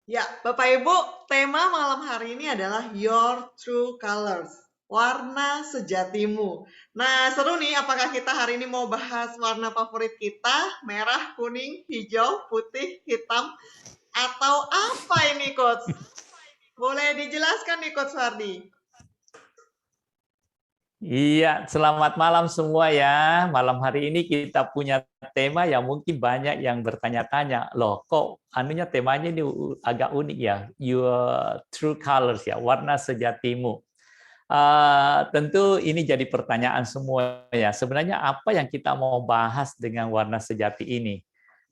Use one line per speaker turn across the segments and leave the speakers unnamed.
Ya, Bapak Ibu, tema malam hari ini adalah Your True Colors, warna sejatimu. Nah, seru nih, apakah kita hari ini mau bahas warna favorit kita, merah, kuning, hijau, putih, hitam, atau apa ini, Coach? Boleh dijelaskan nih, Coach Wardi?
Iya, selamat malam semua ya. Malam hari ini kita punya tema yang mungkin banyak yang bertanya-tanya, loh kok anunya temanya ini agak unik ya, Your True Colors ya, warna sejatimu. Tentu ini jadi pertanyaan semua ya. Sebenarnya apa yang kita mau bahas dengan warna sejati ini?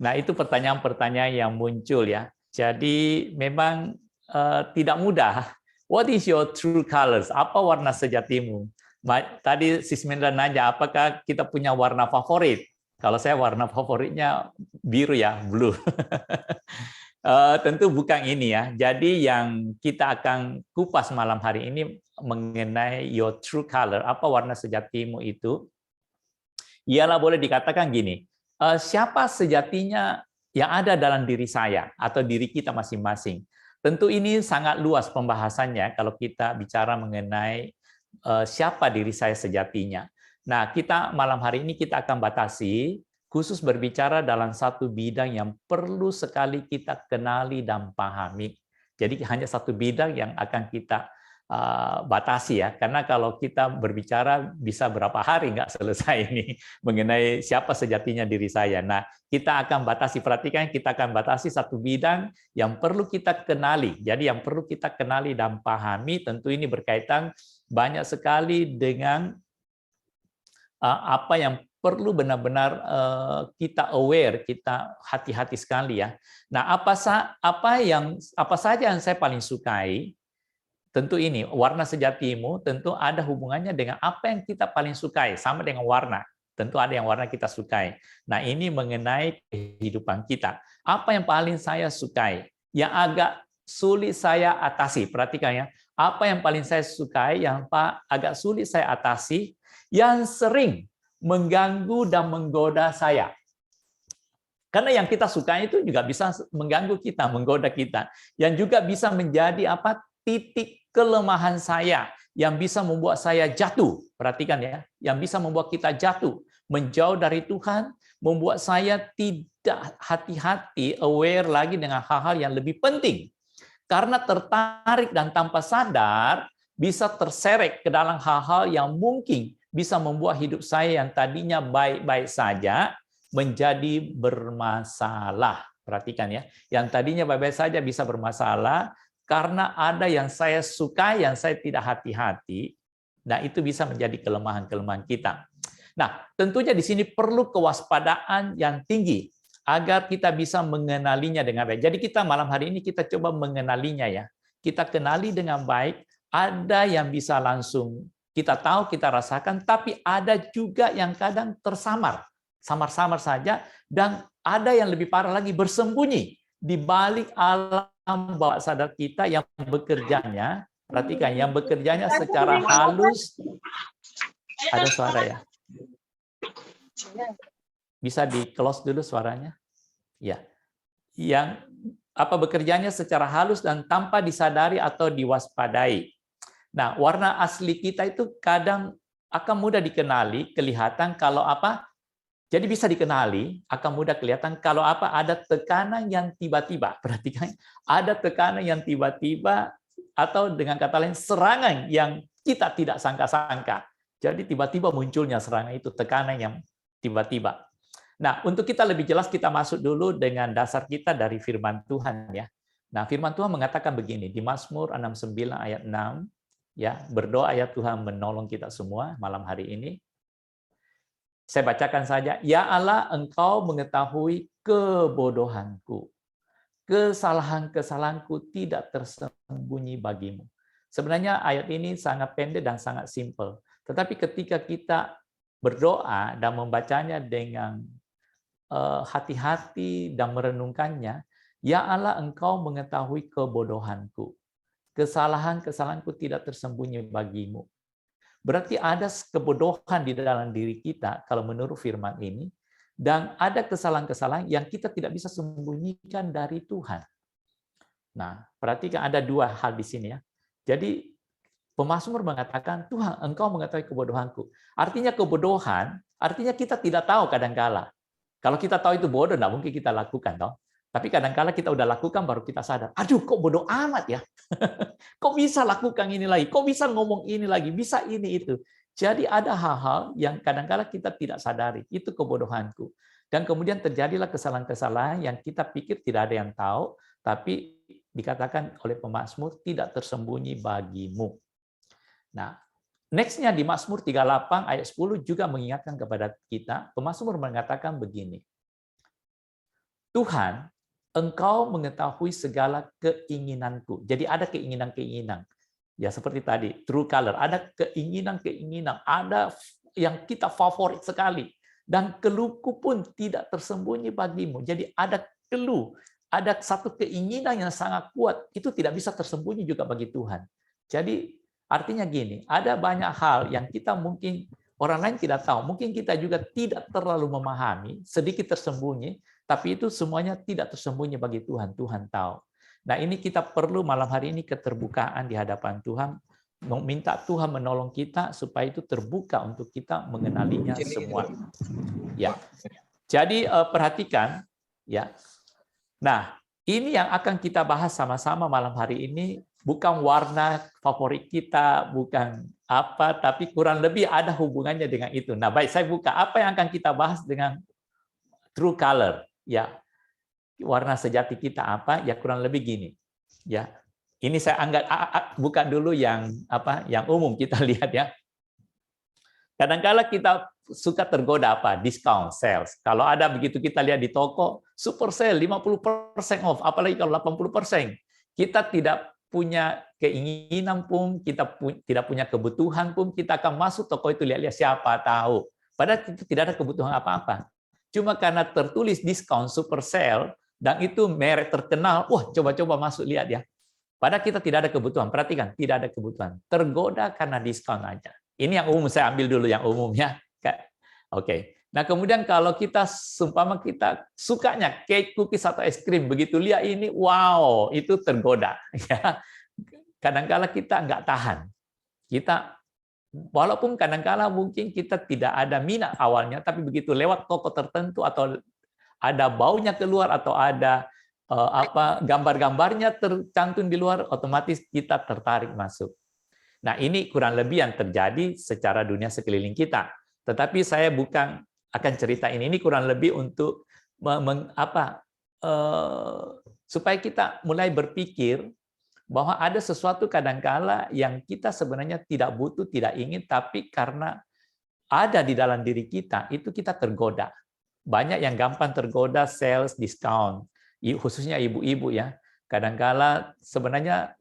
Nah, itu pertanyaan-pertanyaan yang muncul ya. Jadi memang tidak mudah. What is your true colors? Apa warna sejatimu? Tadi Sismendra nanya, apakah kita punya warna favorit? Kalau saya warna favoritnya biru ya, blue. Tentu bukan ini ya. Jadi yang kita akan kupas malam hari ini mengenai your true color, apa warna sejatimu itu, ialah boleh dikatakan gini, siapa sejatinya yang ada dalam diri saya atau diri kita masing-masing. Tentu ini sangat luas pembahasannya kalau kita bicara mengenai siapa diri saya sejatinya. Nah, kita malam hari ini kita akan batasi khusus berbicara dalam satu bidang yang perlu sekali kita kenali dan pahami. Jadi hanya satu bidang yang akan kita batasi ya, karena kalau kita berbicara bisa berapa hari nggak selesai ini mengenai siapa sejatinya diri saya. Nah, kita akan batasi, perhatikan kita akan batasi satu bidang yang perlu kita kenali. Jadi yang perlu kita kenali dan pahami, tentu ini berkaitan banyak sekali dengan apa yang perlu benar-benar kita aware, kita hati-hati sekali ya. Nah, apa saja yang saya paling sukai? Tentu ini warna sejatimu tentu ada hubungannya dengan apa yang kita paling sukai, sama dengan warna. Tentu ada yang warna kita sukai. Nah, ini mengenai kehidupan kita. Apa yang paling saya sukai? Yang agak sulit saya atasi. Perhatikan ya. Apa yang paling saya sukai, yang agak sulit saya atasi, yang sering mengganggu dan menggoda saya. Karena yang kita suka itu juga bisa mengganggu kita, menggoda kita. Yang juga bisa menjadi apa? Titik kelemahan saya yang bisa membuat saya jatuh. Perhatikan ya, yang bisa membuat kita jatuh, menjauh dari Tuhan, membuat saya tidak hati-hati, aware lagi dengan hal-hal yang lebih penting. Karena tertarik dan tanpa sadar bisa terseret ke dalam hal-hal yang mungkin bisa membuat hidup saya yang tadinya baik-baik saja menjadi bermasalah. Perhatikan ya, yang tadinya baik-baik saja bisa bermasalah karena ada yang saya suka, yang saya tidak hati-hati. Nah, itu bisa menjadi kelemahan-kelemahan kita. Nah, tentunya di sini perlu kewaspadaan yang tinggi agar kita bisa mengenalinya dengan baik. Jadi kita malam hari ini kita coba mengenalinya ya. Kita kenali dengan baik, ada yang bisa langsung kita tahu, kita rasakan, tapi ada juga yang kadang tersamar. Samar-samar saja, dan ada yang lebih parah lagi, bersembunyi di balik alam bawah sadar kita yang bekerjanya, perhatikan, yang bekerjanya secara halus. Ada suara ya? Bisa di-close dulu suaranya? Ya. Yang bekerjanya secara halus dan tanpa disadari atau diwaspadai. Nah, warna asli kita itu kadang akan mudah dikenali, kelihatan kalau jadi bisa dikenali, akan mudah kelihatan kalau ada tekanan yang tiba-tiba. Perhatikan, ada tekanan yang tiba-tiba atau dengan kata lain serangan yang kita tidak sangka-sangka. Jadi tiba-tiba munculnya serangan itu, tekanan yang tiba-tiba. Nah, untuk kita lebih jelas kita masuk dulu dengan dasar kita dari firman Tuhan ya. Nah, firman Tuhan mengatakan begini di Mazmur 69 ayat 6 ya, berdoa ya Tuhan menolong kita semua malam hari ini. Saya bacakan saja, ya Allah, Engkau mengetahui kebodohanku. Kesalahan-kesalahanku tidak tersembunyi bagimu. Sebenarnya ayat ini sangat pendek dan sangat simpel. Tetapi ketika kita berdoa dan membacanya dengan hati-hati dan merenungkannya, ya Allah, Engkau mengetahui kebodohanku. Kesalahan-kesalahanku tidak tersembunyi bagimu. Berarti ada kebodohan di dalam diri kita kalau menurut firman ini, dan ada kesalahan-kesalahan yang kita tidak bisa sembunyikan dari Tuhan. Nah, perhatikan ada dua hal di sini ya. Jadi pemazmur mengatakan, Tuhan, Engkau mengetahui kebodohanku. Artinya kebodohan, artinya kita tidak tahu kadangkala. Kalau kita tahu itu bodoh, tidak mungkin kita lakukan, toh. Tapi kadangkala kita udah lakukan, baru kita sadar, aduh kok bodoh amat ya. Kok bisa lakukan ini lagi? Kok bisa ngomong ini lagi? Bisa ini itu. Jadi ada hal-hal yang kadangkala kita tidak sadari. Itu kebodohanku. Dan kemudian terjadilah kesalahan-kesalahan yang kita pikir tidak ada yang tahu, tapi dikatakan oleh pemazmur tidak tersembunyi bagimu. Nah, next-nya di Mazmur 38 ayat 10 juga mengingatkan kepada kita, pemazmur mengatakan begini, Tuhan, Engkau mengetahui segala keinginanku. Jadi ada keinginan-keinginan. Ya seperti tadi, true color. Ada keinginan-keinginan. Ada yang kita favorit sekali. Dan keluhku pun tidak tersembunyi bagimu. Jadi ada keluh. Ada satu keinginan yang sangat kuat. Itu tidak bisa tersembunyi juga bagi Tuhan. Jadi artinya gini, ada banyak hal yang kita mungkin orang lain tidak tahu. Mungkin kita juga tidak terlalu memahami, sedikit tersembunyi. Tapi itu semuanya tidak tersembunyi bagi Tuhan. Tuhan tahu. Nah ini kita perlu malam hari ini keterbukaan di hadapan Tuhan. Minta Tuhan menolong kita supaya itu terbuka untuk kita mengenalinya semua. Ya. Jadi perhatikan. Ya. Nah ini yang akan kita bahas sama-sama malam hari ini. Bukan warna favorit kita, bukan apa, tapi kurang lebih ada hubungannya dengan itu. Nah baik, saya buka. Apa yang akan kita bahas dengan true color? Ya, warna sejati kita apa? Ya kurang lebih gini. Ya, ini saya anggap buka dulu yang apa? Yang umum kita lihat ya. Kadang-kala kita suka tergoda apa? Diskon, sales. Kalau ada begitu kita lihat di toko, super sale 50% off, apalagi kalau 80%. Kita tidak punya keinginan pun, kita tidak punya kebutuhan pun, kita akan masuk toko itu lihat-lihat siapa tahu. Padahal itu tidak ada kebutuhan apa-apa. Cuma karena tertulis diskon, super sale, dan itu merek terkenal, wah coba-coba masuk lihat ya. Padahal kita tidak ada kebutuhan. Perhatikan, tidak ada kebutuhan. Tergoda karena diskon aja. Ini yang umum, saya ambil dulu yang umumnya. Oke. Nah kemudian kalau kita, seumpama kita sukanya cake, cookies, atau es krim, begitu lihat ini, wow, itu tergoda. Kadang-kala kita nggak tahan. Kita walaupun kadang-kala mungkin kita tidak ada minat awalnya, tapi begitu lewat toko tertentu atau ada baunya keluar atau ada gambar-gambarnya tercantum di luar, otomatis kita tertarik masuk. Nah ini kurang lebih yang terjadi secara dunia sekeliling kita. Tetapi saya bukan akan cerita ini kurang lebih untuk supaya kita mulai berpikir bahwa ada sesuatu kadangkala yang kita sebenarnya tidak butuh, tidak ingin, tapi karena ada di dalam diri kita, itu kita tergoda. Banyak yang gampang tergoda sales, discount, khususnya ibu-ibu ya. Kadangkala sebenarnya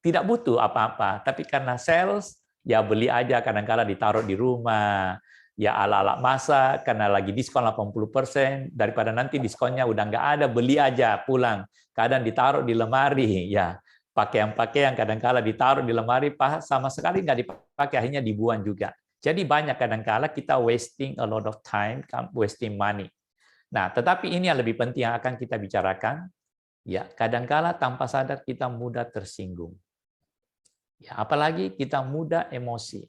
tidak butuh apa-apa, tapi karena sales, ya beli aja, kadangkala ditaruh di rumah, ya ala-ala masa, karena lagi diskon 80%, daripada nanti diskonnya udah nggak ada, beli aja, pulang. Kadang ditaruh di lemari, ya. Pakaian-pakaian kadangkala ditaruh di lemari, sama sekali nggak dipakai, akhirnya dibuang juga. Jadi banyak kadangkala kita wasting a lot of time, wasting money. Nah, tetapi ini yang lebih penting yang akan kita bicarakan. Ya, kadangkala tanpa sadar kita mudah tersinggung. Ya, apalagi kita mudah emosi.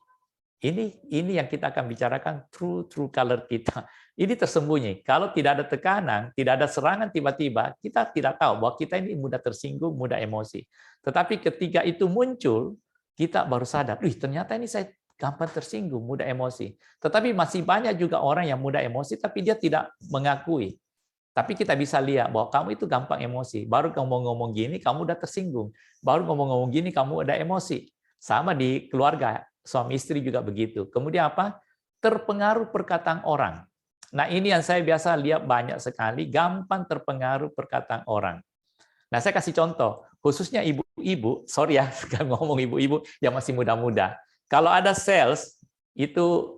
Ini yang kita akan bicarakan true color kita. Ini tersembunyi. Kalau tidak ada tekanan, tidak ada serangan tiba-tiba, kita tidak tahu bahwa kita ini mudah tersinggung, mudah emosi. Tetapi ketika itu muncul, kita baru sadar, ternyata ini saya gampang tersinggung, mudah emosi. Tetapi masih banyak juga orang yang mudah emosi, tapi dia tidak mengakui. Tapi kita bisa lihat bahwa kamu itu gampang emosi. Baru ngomong-ngomong gini, kamu udah tersinggung. Baru ngomong-ngomong gini, kamu udah emosi. Sama di keluarga, suami istri juga begitu. Kemudian apa? Terpengaruh perkataan orang. Nah ini yang saya biasa lihat banyak sekali, gampang terpengaruh perkataan orang. Nah saya kasih contoh, khususnya ibu-ibu, sorry ya, ngomong ibu-ibu yang masih muda-muda. Kalau ada sales, itu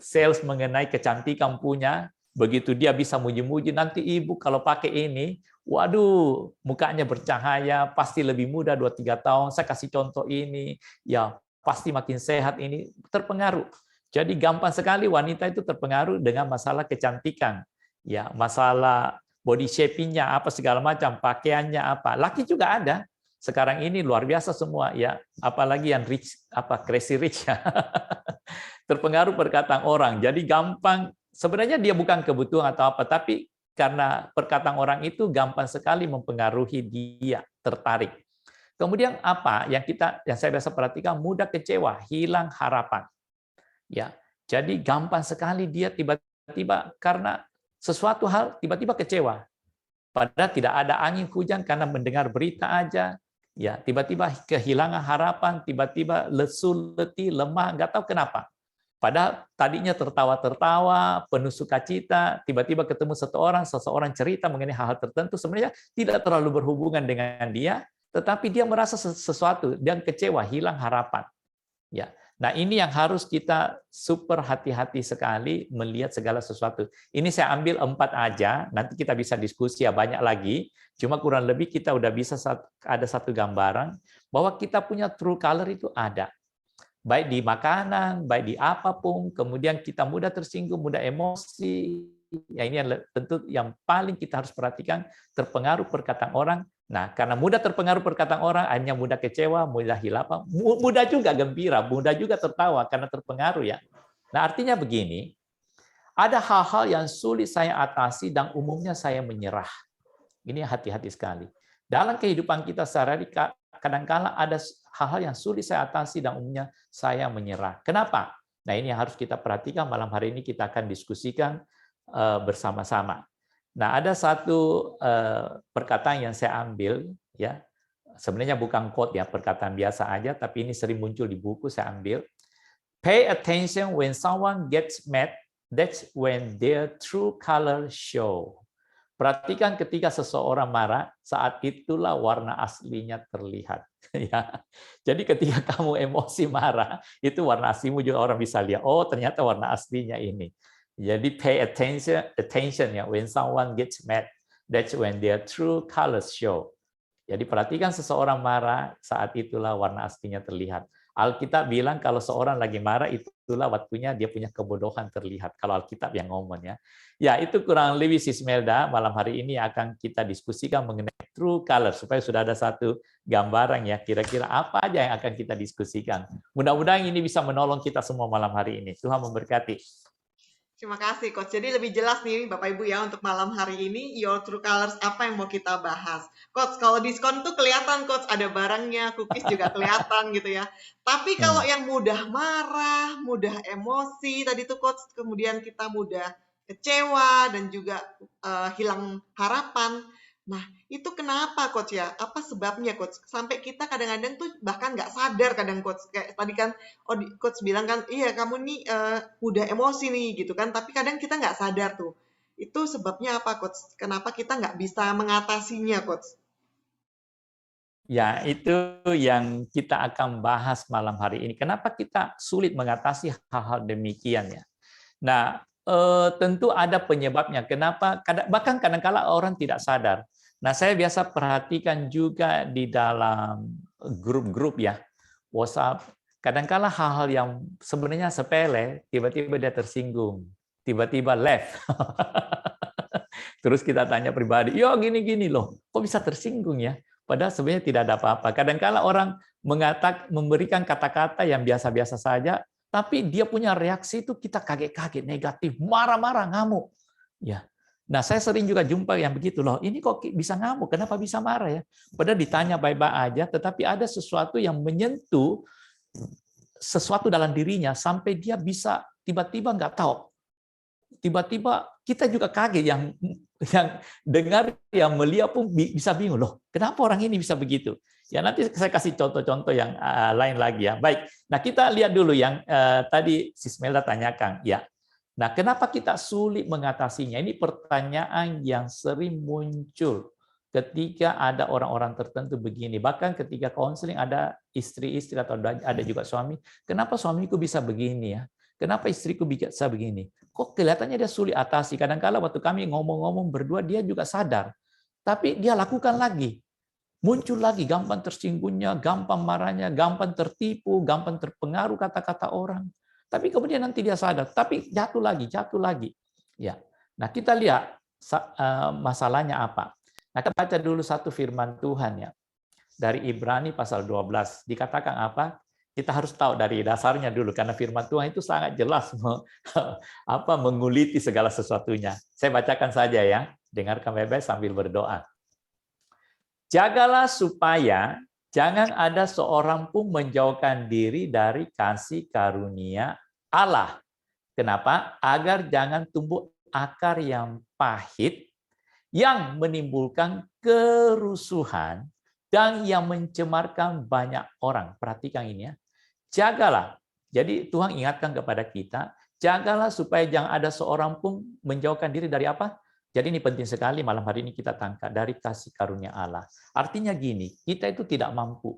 sales mengenai kecantikan punya, begitu dia bisa muji-muji, nanti ibu kalau pakai ini, waduh, mukanya bercahaya, pasti lebih muda 2-3 tahun, saya kasih contoh ini, ya pasti makin sehat ini, terpengaruh. Jadi gampang sekali wanita itu terpengaruh dengan masalah kecantikan, ya masalah body shaping-nya apa segala macam, pakaiannya apa. Laki juga ada. Sekarang ini luar biasa semua ya, apalagi yang rich apa crazy rich ya. Terpengaruh perkataan orang. Jadi gampang, sebenarnya dia bukan kebutuhan atau apa, tapi karena perkataan orang itu gampang sekali mempengaruhi dia, tertarik. Kemudian apa yang saya biasa perhatikan, mudah kecewa, hilang harapan. Ya, jadi gampang sekali dia tiba-tiba karena sesuatu hal tiba-tiba kecewa. Padahal tidak ada angin hujan karena mendengar berita aja, ya tiba-tiba kehilangan harapan, tiba-tiba lesu, letih, lemah, nggak tahu kenapa. Padahal tadinya tertawa-tertawa, penuh sukacita, tiba-tiba ketemu seseorang cerita mengenai hal-hal tertentu, sebenarnya tidak terlalu berhubungan dengan dia, tetapi dia merasa sesuatu, dia kecewa, hilang harapan. Ya, nah ini yang harus kita super hati-hati sekali melihat segala sesuatu. Ini saya ambil 4 aja, nanti kita bisa diskusi ya banyak lagi. Cuma kurang lebih kita udah bisa ada satu gambaran bahwa kita punya true color itu ada. Baik di makanan, baik di apapun, kemudian kita mudah tersinggung, mudah emosi. Ya ini tentu yang paling kita harus perhatikan, terpengaruh perkataan orang. Nah, karena mudah terpengaruh perkataan orang, hanya mudah kecewa, mudah hilapa, mudah juga gembira, mudah juga tertawa karena terpengaruh ya. Nah, artinya begini, ada hal-hal yang sulit saya atasi dan umumnya saya menyerah. Ini hati-hati sekali. Dalam kehidupan kita sehari-hari, kadang-kala ada hal-hal yang sulit saya atasi dan umumnya saya menyerah. Kenapa? Nah, ini yang harus kita perhatikan. Malam hari ini kita akan diskusikan bersama-sama. Nah, ada satu perkataan yang saya ambil, ya. Sebenarnya bukan quote ya, perkataan biasa aja, tapi ini sering muncul di buku saya ambil. Pay attention when someone gets mad. That's when their true color show. Perhatikan ketika seseorang marah, saat itulah warna aslinya terlihat. Ya. Jadi ketika kamu emosi marah, itu warna aslimu juga orang bisa lihat. Oh, ternyata warna aslinya ini. Jadi pay attention ya. When someone gets mad, that's when their true colors show. Jadi perhatikan seseorang marah, saat itulah warna aslinya terlihat. Alkitab bilang kalau seorang lagi marah, itulah waktunya dia punya kebodohan terlihat. Kalau Alkitab yang ngomong ya. Ya, itu kurang lebih Sismelda malam hari ini akan kita diskusikan mengenai true color supaya sudah ada satu gambaran ya kira-kira apa aja yang akan kita diskusikan. Mudah-mudahan ini bisa menolong kita semua malam hari ini. Tuhan memberkati.
Terima kasih, Coach. Jadi lebih jelas nih, Bapak Ibu ya, untuk malam hari ini, Your True Colors, apa yang mau kita bahas. Coach, kalau diskon tuh kelihatan, Coach, ada barangnya, cookies juga kelihatan gitu ya. Tapi kalau yang mudah marah, mudah emosi, tadi tuh Coach, kemudian kita mudah kecewa, dan juga hilang harapan. Nah, itu kenapa, Coach ya? Apa sebabnya, Coach? Sampai kita kadang-kadang tuh bahkan nggak sadar kadang, Coach. Kayak tadi kan, Coach bilang kan, iya kamu nih mudah emosi nih, gitu kan. Tapi kadang kita nggak sadar tuh. Itu sebabnya apa, Coach? Kenapa kita nggak bisa mengatasinya, Coach?
Ya, itu yang kita akan bahas malam hari ini. Kenapa kita sulit mengatasi hal-hal demikian ya? Nah, tentu ada penyebabnya. Kenapa? Bahkan kadang-kala orang tidak sadar. Nah, saya biasa perhatikan juga di dalam grup-grup ya, WhatsApp. Kadang-kala hal-hal yang sebenarnya sepele, tiba-tiba dia tersinggung, tiba-tiba left. Terus kita tanya pribadi, yo gini-gini loh, kok bisa tersinggung ya? Padahal sebenarnya tidak ada apa-apa. Kadang-kala orang memberikan kata-kata yang biasa-biasa saja, tapi dia punya reaksi itu kita kaget-kaget, negatif, marah-marah, ngamuk. Ya. Nah, saya sering juga jumpa yang begitu loh. Ini kok bisa ngamuk? Kenapa bisa marah ya? Padahal ditanya baik-baik aja, tetapi ada sesuatu yang menyentuh sesuatu dalam dirinya sampai dia bisa tiba-tiba nggak tahu. Tiba-tiba kita juga kaget yang dengar, yang melihat pun bisa bingung loh. Kenapa orang ini bisa begitu? Ya nanti saya kasih contoh-contoh yang lain lagi ya. Baik. Nah kita lihat dulu yang tadi Sismelda tanyakan ya. Nah kenapa kita sulit mengatasinya? Ini pertanyaan yang sering muncul ketika ada orang-orang tertentu begini. Bahkan ketika konseling ada istri-istri atau ada juga suami. Kenapa suamiku bisa begini ya? Kenapa istriku bisa begini? Kok kelihatannya dia sulit atasi? Kadang-kala waktu kami ngomong-ngomong berdua, dia juga sadar. Tapi dia lakukan lagi. Muncul lagi, gampang tersinggungnya, gampang marahnya, gampang tertipu, gampang terpengaruh kata-kata orang. Tapi kemudian nanti dia sadar, tapi jatuh lagi. Ya. Nah kita lihat, masalahnya apa? Nah, kita baca dulu satu firman Tuhan ya. Dari Ibrani pasal 12 dikatakan apa? Kita harus tahu dari dasarnya dulu karena firman Tuhan itu sangat jelas menguliti segala sesuatunya. Saya bacakan saja ya. Dengarkan baik-baik sambil berdoa. Jagalah supaya jangan ada seorang pun menjauhkan diri dari kasih karunia Allah. Kenapa? Agar jangan tumbuh akar yang pahit yang menimbulkan kerusuhan dan yang mencemarkan banyak orang. Perhatikan ini ya. Jagalah. Jadi Tuhan ingatkan kepada kita, jagalah supaya jangan ada seorang pun menjauhkan diri dari apa? Jadi ini penting sekali malam hari ini kita tangkap dari kasih karunia Allah. Artinya gini, kita itu tidak mampu.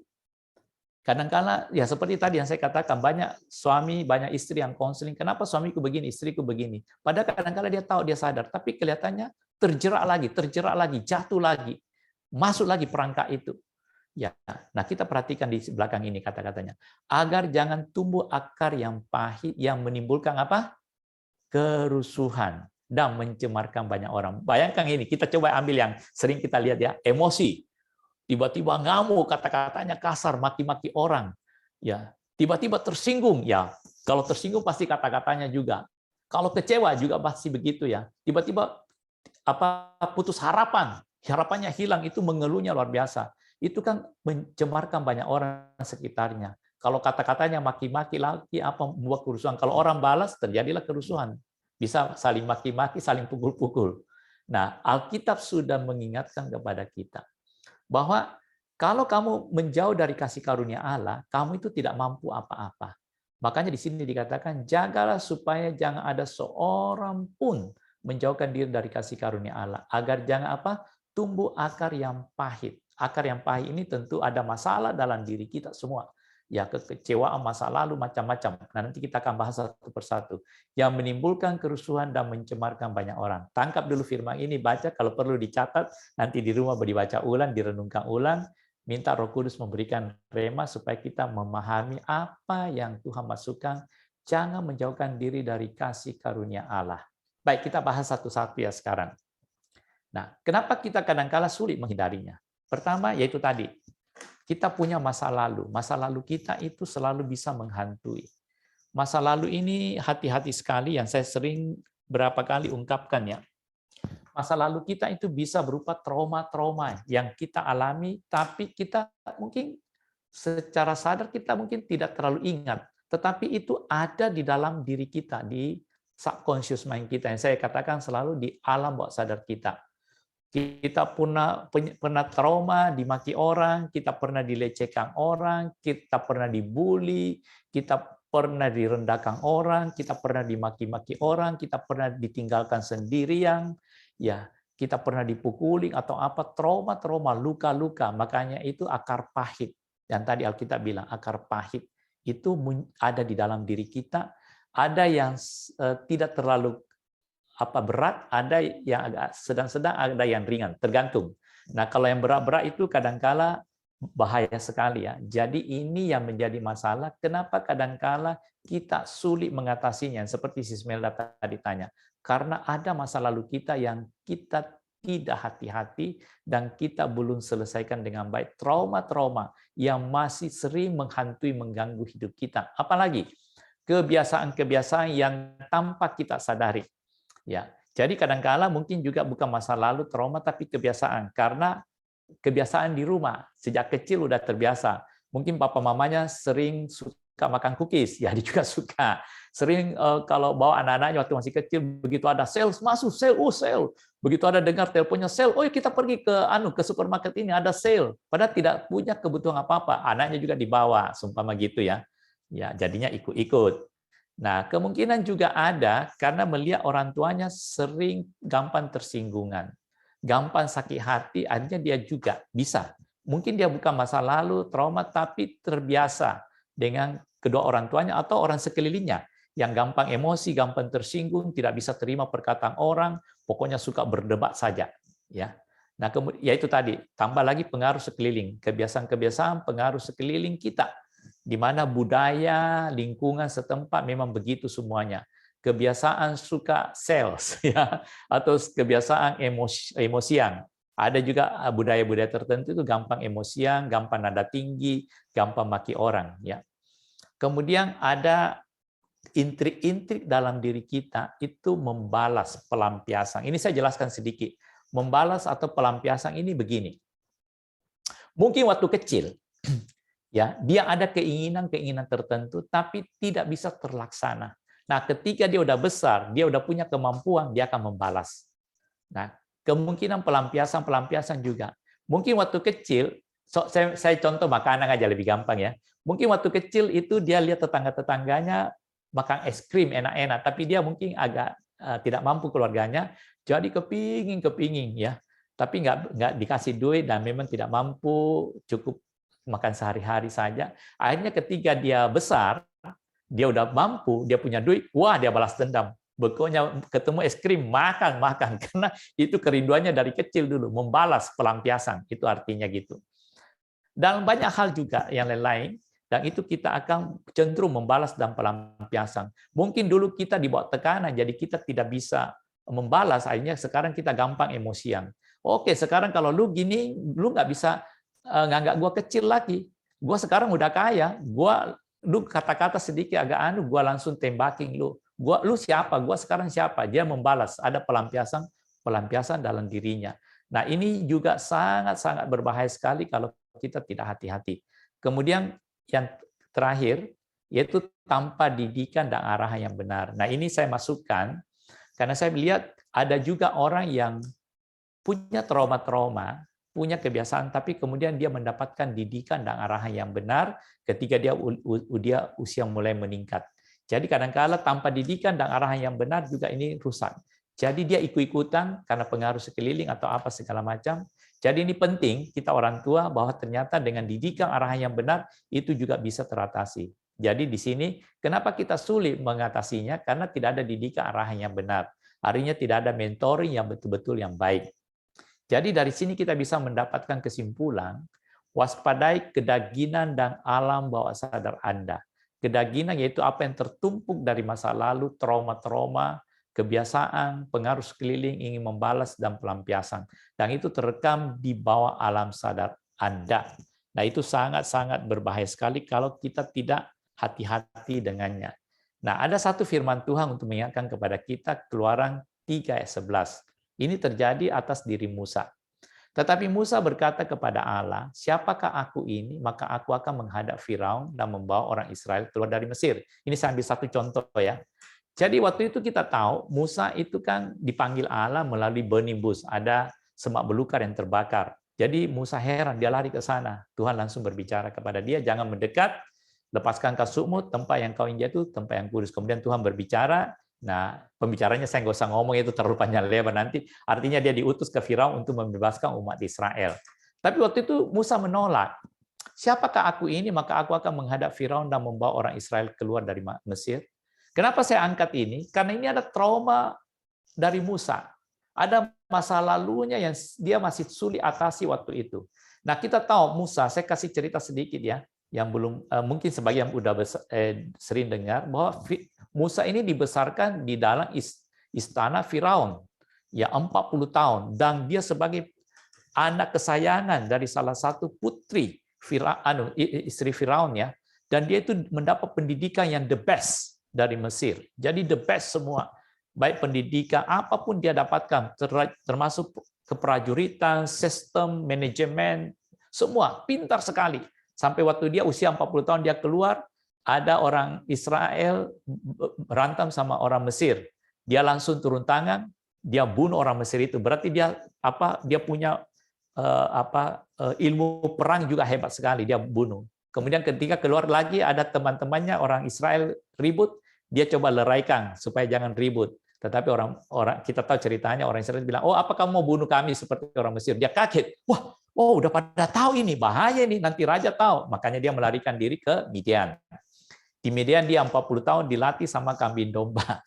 Kadang-kala ya seperti tadi yang saya katakan, banyak suami, banyak istri yang konseling, kenapa suamiku begini, istriku begini. Padahal kadang-kala dia tahu, dia sadar, tapi kelihatannya terjerat lagi, jatuh lagi, masuk lagi perangkap itu. Ya, nah kita perhatikan di belakang ini kata-katanya, agar jangan tumbuh akar yang pahit yang menimbulkan apa? Kerusuhan dan mencemarkan banyak orang. Bayangkan ini, kita coba ambil yang sering kita lihat ya, emosi. Tiba-tiba ngamuk, kata-katanya kasar, maki-maki orang. Ya, tiba-tiba tersinggung, ya. Kalau tersinggung pasti kata-katanya juga. Kalau kecewa juga pasti begitu ya. Tiba-tiba putus harapan, harapannya hilang, itu mengeluhnya luar biasa. Itu kan mencemarkan banyak orang sekitarnya. Kalau kata-katanya maki-maki lagi membuat kerusuhan. Kalau orang balas terjadilah kerusuhan. Bisa saling maki-maki, saling pukul-pukul. Nah, Alkitab sudah mengingatkan kepada kita bahwa kalau kamu menjauh dari kasih karunia Allah, kamu itu tidak mampu apa-apa. Makanya di sini dikatakan, jagalah supaya jangan ada seorang pun menjauhkan diri dari kasih karunia Allah, agar jangan tumbuh akar yang pahit. Akar yang pahit ini tentu ada masalah dalam diri kita semua. Ya, kekecewaan masa lalu macam-macam. Nah, nanti kita akan bahas satu persatu. Yang menimbulkan kerusuhan dan mencemarkan banyak orang. Tangkap dulu firman ini, baca, kalau perlu dicatat, nanti di rumah dibaca ulang, direnungkan ulang, minta Roh Kudus memberikan rema supaya kita memahami apa yang Tuhan masukkan. Jangan menjauhkan diri dari kasih karunia Allah. Baik, kita bahas satu-satu ya sekarang. Nah, kenapa kita kadang-kala sulit menghindarinya? Pertama, yaitu tadi, kita punya masa lalu. Masa lalu kita itu selalu bisa menghantui. Masa lalu ini hati-hati sekali yang saya sering berapa kali ungkapkan ya. Masa lalu kita itu bisa berupa trauma-trauma yang kita alami, tapi kita mungkin secara sadar kita mungkin tidak terlalu ingat. Tetapi itu ada di dalam diri kita, di subconscious mind kita. Yang saya katakan selalu di alam bawah sadar kita. Kita pernah trauma, dimaki orang, kita pernah dilecehkan orang, kita pernah dibully, kita pernah direndahkan orang, kita pernah dimaki-maki orang, kita pernah ditinggalkan sendirian, ya, kita pernah dipukuli atau trauma-trauma, luka-luka. Makanya itu akar pahit. Yang tadi Alkitab bilang akar pahit itu ada di dalam diri kita. Ada yang tidak terlalu berat, ada yang agak sedang-sedang, ada yang ringan, tergantung. Nah, kalau yang berat-berat itu kadangkala bahaya sekali ya. Jadi ini yang menjadi masalah, kenapa kadangkala kita sulit mengatasinya, seperti si Smelda tadi tanya. Karena ada masa lalu kita yang kita tidak hati-hati dan kita belum selesaikan dengan baik. Trauma-trauma yang masih sering menghantui, mengganggu hidup kita. Apalagi kebiasaan-kebiasaan yang tanpa kita sadari. Ya, jadi kadang-kala mungkin juga bukan masa lalu trauma tapi kebiasaan, karena kebiasaan di rumah sejak kecil udah terbiasa. Mungkin papa mamanya sering suka makan cookies, ya dia juga suka. Sering kalau bawa anak-anaknya waktu masih kecil, begitu ada sales masuk, sale. Begitu ada dengar teleponnya sale, oh kita pergi ke supermarket ini ada sale. Padahal tidak punya kebutuhan apa-apa, anaknya juga dibawa, sumpama gitu ya. Ya, jadinya ikut-ikut. Nah, kemungkinan juga ada karena melihat orang tuanya sering gampang tersinggungan, gampang sakit hati, akhirnya dia juga bisa. Mungkin dia bukan masa lalu, trauma, tapi terbiasa dengan kedua orang tuanya atau orang sekelilingnya yang gampang emosi, gampang tersinggung, tidak bisa terima perkataan orang, pokoknya suka berdebat saja. Ya. Nah, ya itu tadi, tambah lagi pengaruh sekeliling, kebiasaan-kebiasaan pengaruh sekeliling kita, di mana budaya, lingkungan setempat memang begitu semuanya. kebiasaan suka sales, ya, atau kebiasaan emosian. Ada juga budaya-budaya tertentu itu gampang emosian, gampang nada tinggi, gampang maki orang. Ya. Kemudian ada intrik-intrik dalam diri kita itu membalas pelampiasan. Ini saya jelaskan sedikit. Membalas atau pelampiasan ini begini. Mungkin waktu kecil, ya, dia ada keinginan-keinginan tertentu, tapi tidak bisa terlaksana. Nah, ketika dia udah besar, dia udah punya kemampuan, dia akan membalas. Nah, kemungkinan pelampiasan juga. Mungkin waktu kecil, saya contoh makanan aja lebih gampang ya. Mungkin waktu kecil itu dia lihat tetangga-tetangganya makan es krim enak-enak, tapi dia mungkin agak tidak mampu keluarganya, jadi kepingin ya. Tapi nggak dikasih duit dan memang tidak mampu, cukup makan sehari-hari saja. Akhirnya ketika dia besar, dia udah mampu, dia punya duit, wah dia balas dendam. Pokoknya ketemu es krim, makan. Karena itu kerinduannya dari kecil dulu, membalas pelampiasan, itu artinya gitu. Dan banyak hal juga yang lain, dan itu kita akan cenderung membalas dan pelampiasan. Mungkin dulu kita dibawa tekanan, jadi kita tidak bisa membalas, akhirnya sekarang kita gampang emosian. Oke, sekarang kalau lu gini, lu nggak bisa nganggap gua kecil lagi. Gua sekarang udah kaya, lu kata-kata sedikit agak gua langsung tembakin lu. Lu siapa? Gua sekarang siapa? Dia membalas, ada pelampiasan dalam dirinya. Nah, ini juga sangat-sangat berbahaya sekali kalau kita tidak hati-hati. Kemudian yang terakhir, yaitu tanpa didikan dan arahan yang benar. Nah, ini saya masukkan, karena saya melihat ada juga orang yang punya trauma-trauma, punya kebiasaan, tapi kemudian dia mendapatkan didikan dan arahan yang benar ketika dia usia mulai meningkat. Jadi kadang-kala tanpa didikan dan arahan yang benar juga ini rusak. Jadi dia ikut-ikutan karena pengaruh sekeliling atau apa segala macam. Jadi ini penting kita orang tua bahwa ternyata dengan didikan arahan yang benar itu juga bisa teratasi. Jadi di sini kenapa kita sulit mengatasinya? Karena tidak ada didikan arahan yang benar. Artinya tidak ada mentoring yang betul-betul yang baik. Jadi dari sini kita bisa mendapatkan kesimpulan, waspadai kedagingan dan alam bawah sadar Anda. Kedagingan yaitu apa yang tertumpuk dari masa lalu, trauma-trauma, kebiasaan, pengaruh sekeliling, ingin membalas, dan pelampiasan. Dan itu terekam di bawah alam sadar Anda. Nah, itu sangat-sangat berbahaya sekali kalau kita tidak hati-hati dengannya. Nah, ada satu firman Tuhan untuk mengingatkan kepada kita, Keluaran 3 ayat 11. Ini terjadi atas diri Musa. Tetapi Musa berkata kepada Allah, siapakah aku ini? Maka aku akan menghadap Firaun dan membawa orang Israel keluar dari Mesir. Ini saya ambil satu contoh ya. Jadi waktu itu kita tahu Musa itu kan dipanggil Allah melalui burning bush, ada semak belukar yang terbakar. Jadi Musa heran, dia lari ke sana. Tuhan langsung berbicara kepada dia, jangan mendekat, lepaskan kasutmu, tempat yang kau injak itu tempat yang kudus. Kemudian Tuhan berbicara. Nah, pembicaranya saya nggak usah ngomong, itu terlalu panjang lebar nanti. Artinya dia diutus ke Firaun untuk membebaskan umat Israel. Tapi waktu itu Musa menolak. Siapakah aku ini? Maka aku akan menghadap Firaun dan membawa orang Israel keluar dari Mesir. Kenapa saya angkat ini? Karena ini ada trauma dari Musa. Ada masa lalunya yang dia masih sulit atasi waktu itu. Nah, kita tahu Musa, saya kasih cerita sedikit ya, yang belum mungkin sebagian udah sering dengar, bahwa Musa ini dibesarkan di dalam istana Firaun ya 40 tahun, dan dia sebagai anak kesayangan dari salah satu putri istri Firaun ya, dan dia itu mendapat pendidikan yang the best dari Mesir. Jadi the best semua, baik pendidikan apapun dia dapatkan, termasuk keprajuritan, sistem manajemen, semua pintar sekali. Sampai waktu dia usia 40 tahun dia keluar, ada orang Israel berantem sama orang Mesir. Dia langsung turun tangan, dia bunuh orang Mesir itu. Berarti dia punya ilmu perang juga hebat sekali, dia bunuh. Kemudian ketika keluar lagi ada teman-temannya orang Israel ribut, dia coba leraikan supaya jangan ribut. Tetapi orang kita tahu ceritanya, orang Israel bilang, "Oh, apa kamu mau bunuh kami seperti orang Mesir?" Dia kaget. Wah, udah pada tahu ini, bahaya nih, nanti raja tahu. Makanya dia melarikan diri ke Midian. Di Midian dia 40 tahun dilatih sama kambing domba.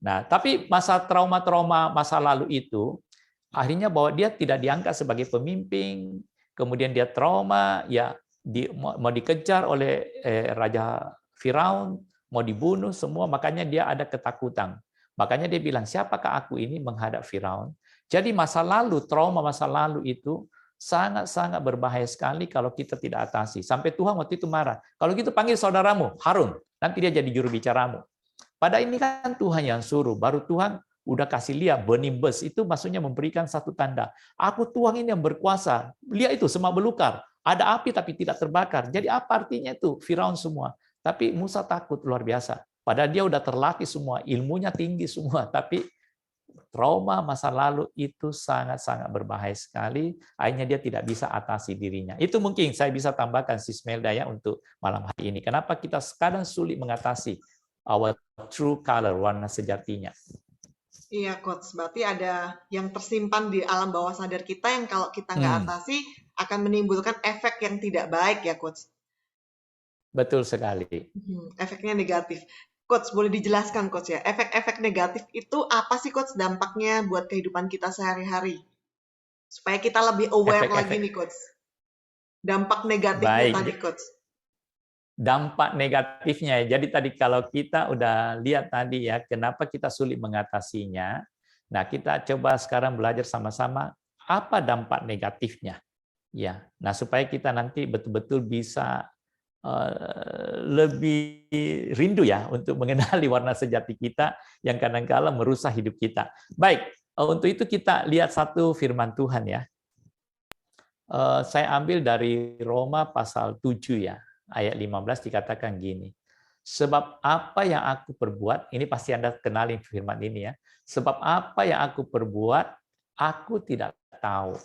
Nah, tapi masa trauma-trauma masa lalu itu akhirnya bahwa dia tidak diangkat sebagai pemimpin, kemudian dia trauma, ya mau dikejar oleh Raja Firaun, mau dibunuh semua, makanya dia ada ketakutan. Makanya dia bilang, siapakah aku ini menghadap Firaun? Jadi masa lalu, trauma masa lalu itu sangat-sangat berbahaya sekali kalau kita tidak atasi. Sampai Tuhan waktu itu marah. Kalau gitu panggil saudaramu, Harun, nanti dia jadi juru bicaramu. Pada ini kan Tuhan yang suruh, baru Tuhan udah kasih lihat burning bush, itu maksudnya memberikan satu tanda. Aku Tuhan ini yang berkuasa. Lihat itu, semua belukar. Ada api tapi tidak terbakar. Jadi apa artinya itu? Firaun semua. Tapi Musa takut luar biasa. Padahal dia udah terlatih semua, ilmunya tinggi semua, tapi trauma masa lalu itu sangat-sangat berbahaya sekali. Akhirnya dia tidak bisa atasi dirinya. Itu mungkin saya bisa tambahkan Sis Melda ya untuk malam hari ini. Kenapa kita kadang sulit mengatasi our true color, warna sejatinya.
Iya, Coach. Berarti ada yang tersimpan di alam bawah sadar kita yang kalau kita nggak atasi akan menimbulkan efek yang tidak baik ya, Coach.
Betul sekali.
Efeknya negatif. Coach, boleh dijelaskan, Coach ya, efek-efek negatif itu apa sih, Coach, dampaknya buat kehidupan kita sehari-hari? Supaya kita lebih aware lagi nih, Coach. Dampak negatifnya
baik.
tadi, Coach.
Dampak negatifnya, jadi tadi kalau kita udah lihat tadi ya, kenapa kita sulit mengatasinya. Nah, kita coba sekarang belajar sama-sama apa dampak negatifnya. Ya, nah supaya kita nanti betul-betul bisa lebih rindu ya untuk mengenali warna sejati kita yang kadang-kala merusak hidup kita. Baik, untuk itu kita lihat satu firman Tuhan ya. Saya ambil dari Roma pasal 7 ya, ayat 15 dikatakan gini. Sebab apa yang aku perbuat, ini pasti Anda kenali firman ini ya. Sebab apa yang aku perbuat, aku tidak tahu.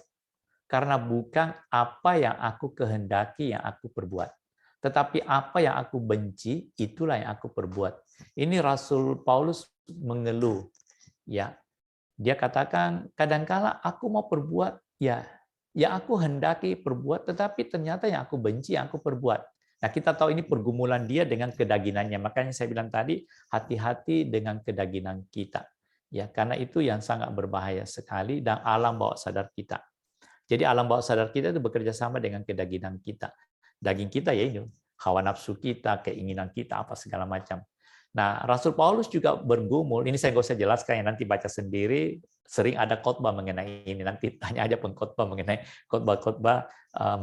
Karena bukan apa yang aku kehendaki yang aku perbuat. Tetapi apa yang aku benci, itulah yang aku perbuat. Ini Rasul Paulus mengeluh. Ya, dia katakan, kadangkala aku mau perbuat, ya aku hendaki perbuat, tetapi ternyata yang aku benci, yang aku perbuat. Nah, kita tahu ini pergumulan dia dengan kedaginannya. Makanya saya bilang tadi, hati-hati dengan kedaginan kita. Ya, karena itu yang sangat berbahaya sekali dan alam bawah sadar kita. Jadi alam bawah sadar kita itu bekerja sama dengan kedagingan kita. Daging kita ya ini, hawa nafsu kita, keinginan kita, apa segala macam. Nah, Rasul Paulus juga bergumul, ini saya nggak usah jelaskan ya, nanti baca sendiri, sering ada khotbah mengenai ini, nanti tanya aja pengkhotbah mengenai khotbah-khotbah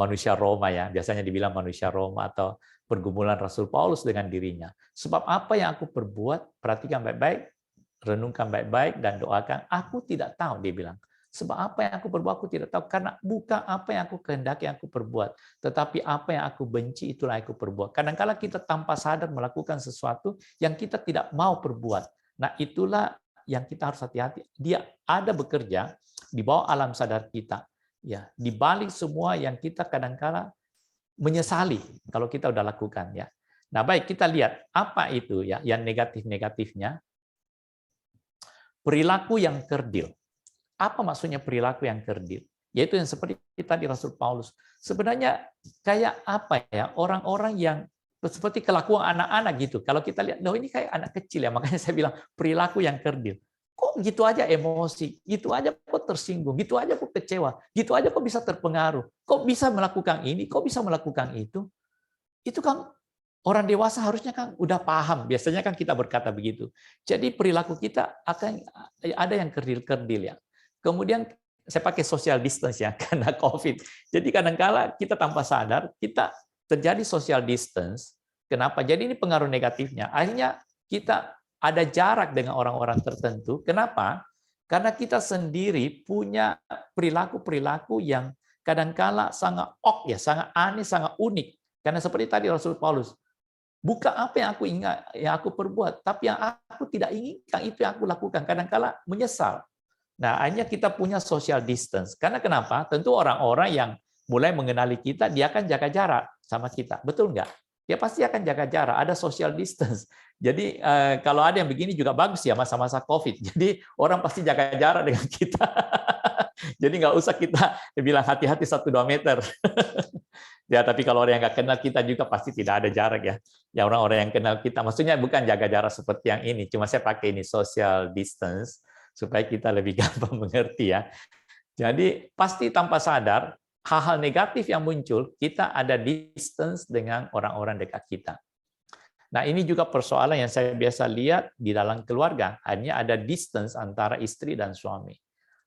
manusia Roma ya, biasanya dibilang manusia Roma atau pergumulan Rasul Paulus dengan dirinya. Sebab apa yang aku perbuat, perhatikan baik-baik, renungkan baik-baik, dan doakan, aku tidak tahu, dia bilang. Sebab apa yang aku perbuat, aku tidak tahu. Karena bukan apa yang aku kehendaki yang aku perbuat. Tetapi apa yang aku benci, itulah yang aku perbuat. Kadang-kala kita tanpa sadar melakukan sesuatu yang kita tidak mau perbuat. Nah, itulah yang kita harus hati-hati. Dia ada bekerja di bawah alam sadar kita. Ya, di balik semua yang kita kadang-kala menyesali kalau kita udah lakukan. Ya. Nah, baik, kita lihat apa itu ya yang negatif-negatifnya. Perilaku yang kerdil. Apa maksudnya perilaku yang kerdil? Yaitu yang seperti tadi Rasul Paulus. Sebenarnya kayak apa ya, orang-orang yang seperti kelakuan anak-anak gitu. Kalau kita lihat, loh ini kayak anak kecil ya, makanya saya bilang perilaku yang kerdil. Kok gitu aja emosi, gitu aja kok tersinggung, gitu aja kok kecewa, gitu aja kok bisa terpengaruh, kok bisa melakukan ini, kok bisa melakukan itu. Itu kan orang dewasa harusnya kan udah paham. Biasanya kan kita berkata begitu. Jadi perilaku kita akan ada yang kerdil-kerdil ya. Kemudian saya pakai social distance ya karena COVID. Jadi kadang-kala kita tanpa sadar kita terjadi social distance. Kenapa? Jadi ini pengaruh negatifnya. Akhirnya kita ada jarak dengan orang-orang tertentu. Kenapa? Karena kita sendiri punya perilaku-perilaku yang kadang-kala sangat sangat aneh, sangat unik. Karena seperti tadi Rasul Paulus, bukan apa yang aku ingat, yang aku perbuat, tapi yang aku tidak inginkan itu yang aku lakukan. Kadang-kala menyesal. Nah, akhirnya kita punya social distance. Karena kenapa? Tentu orang-orang yang mulai mengenali kita, dia akan jaga jarak sama kita. Betul nggak? Dia pasti akan jaga jarak. Ada social distance. Jadi kalau ada yang begini juga bagus ya masa-masa COVID. Jadi orang pasti jaga jarak dengan kita. Jadi nggak usah kita bilang hati-hati 1-2 meter. Ya, tapi kalau orang yang nggak kenal kita juga pasti tidak ada jarak ya. Ya orang-orang yang kenal kita, maksudnya bukan jaga jarak seperti yang ini. Cuma saya pakai ini social distance supaya kita lebih gampang mengerti ya. Jadi pasti tanpa sadar hal-hal negatif yang muncul, kita ada distance dengan orang-orang dekat kita. Nah, ini juga persoalan yang saya biasa lihat di dalam keluarga. Hanya ada distance antara istri dan suami,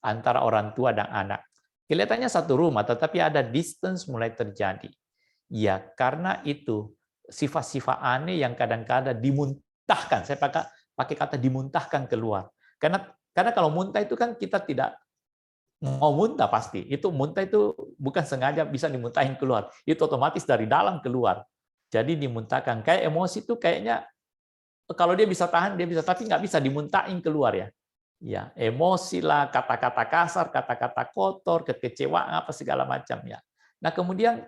antara orang tua dan anak. Kelihatannya satu rumah, tetapi ada distance mulai terjadi. Ya, karena itu sifat-sifat aneh yang kadang-kadang dimuntahkan. Saya pakai kata dimuntahkan keluar. Karena kalau muntah itu kan kita tidak mau muntah pasti. Itu muntah itu bukan sengaja bisa dimuntahin keluar. Itu otomatis dari dalam keluar. Jadi dimuntahkan. Kayak emosi itu kayaknya kalau dia bisa tahan, dia bisa, tapi nggak bisa dimuntahin keluar ya. Ya, emosi lah, kata-kata kasar, kata-kata kotor, kekecewaan, apa segala macam ya. Nah, kemudian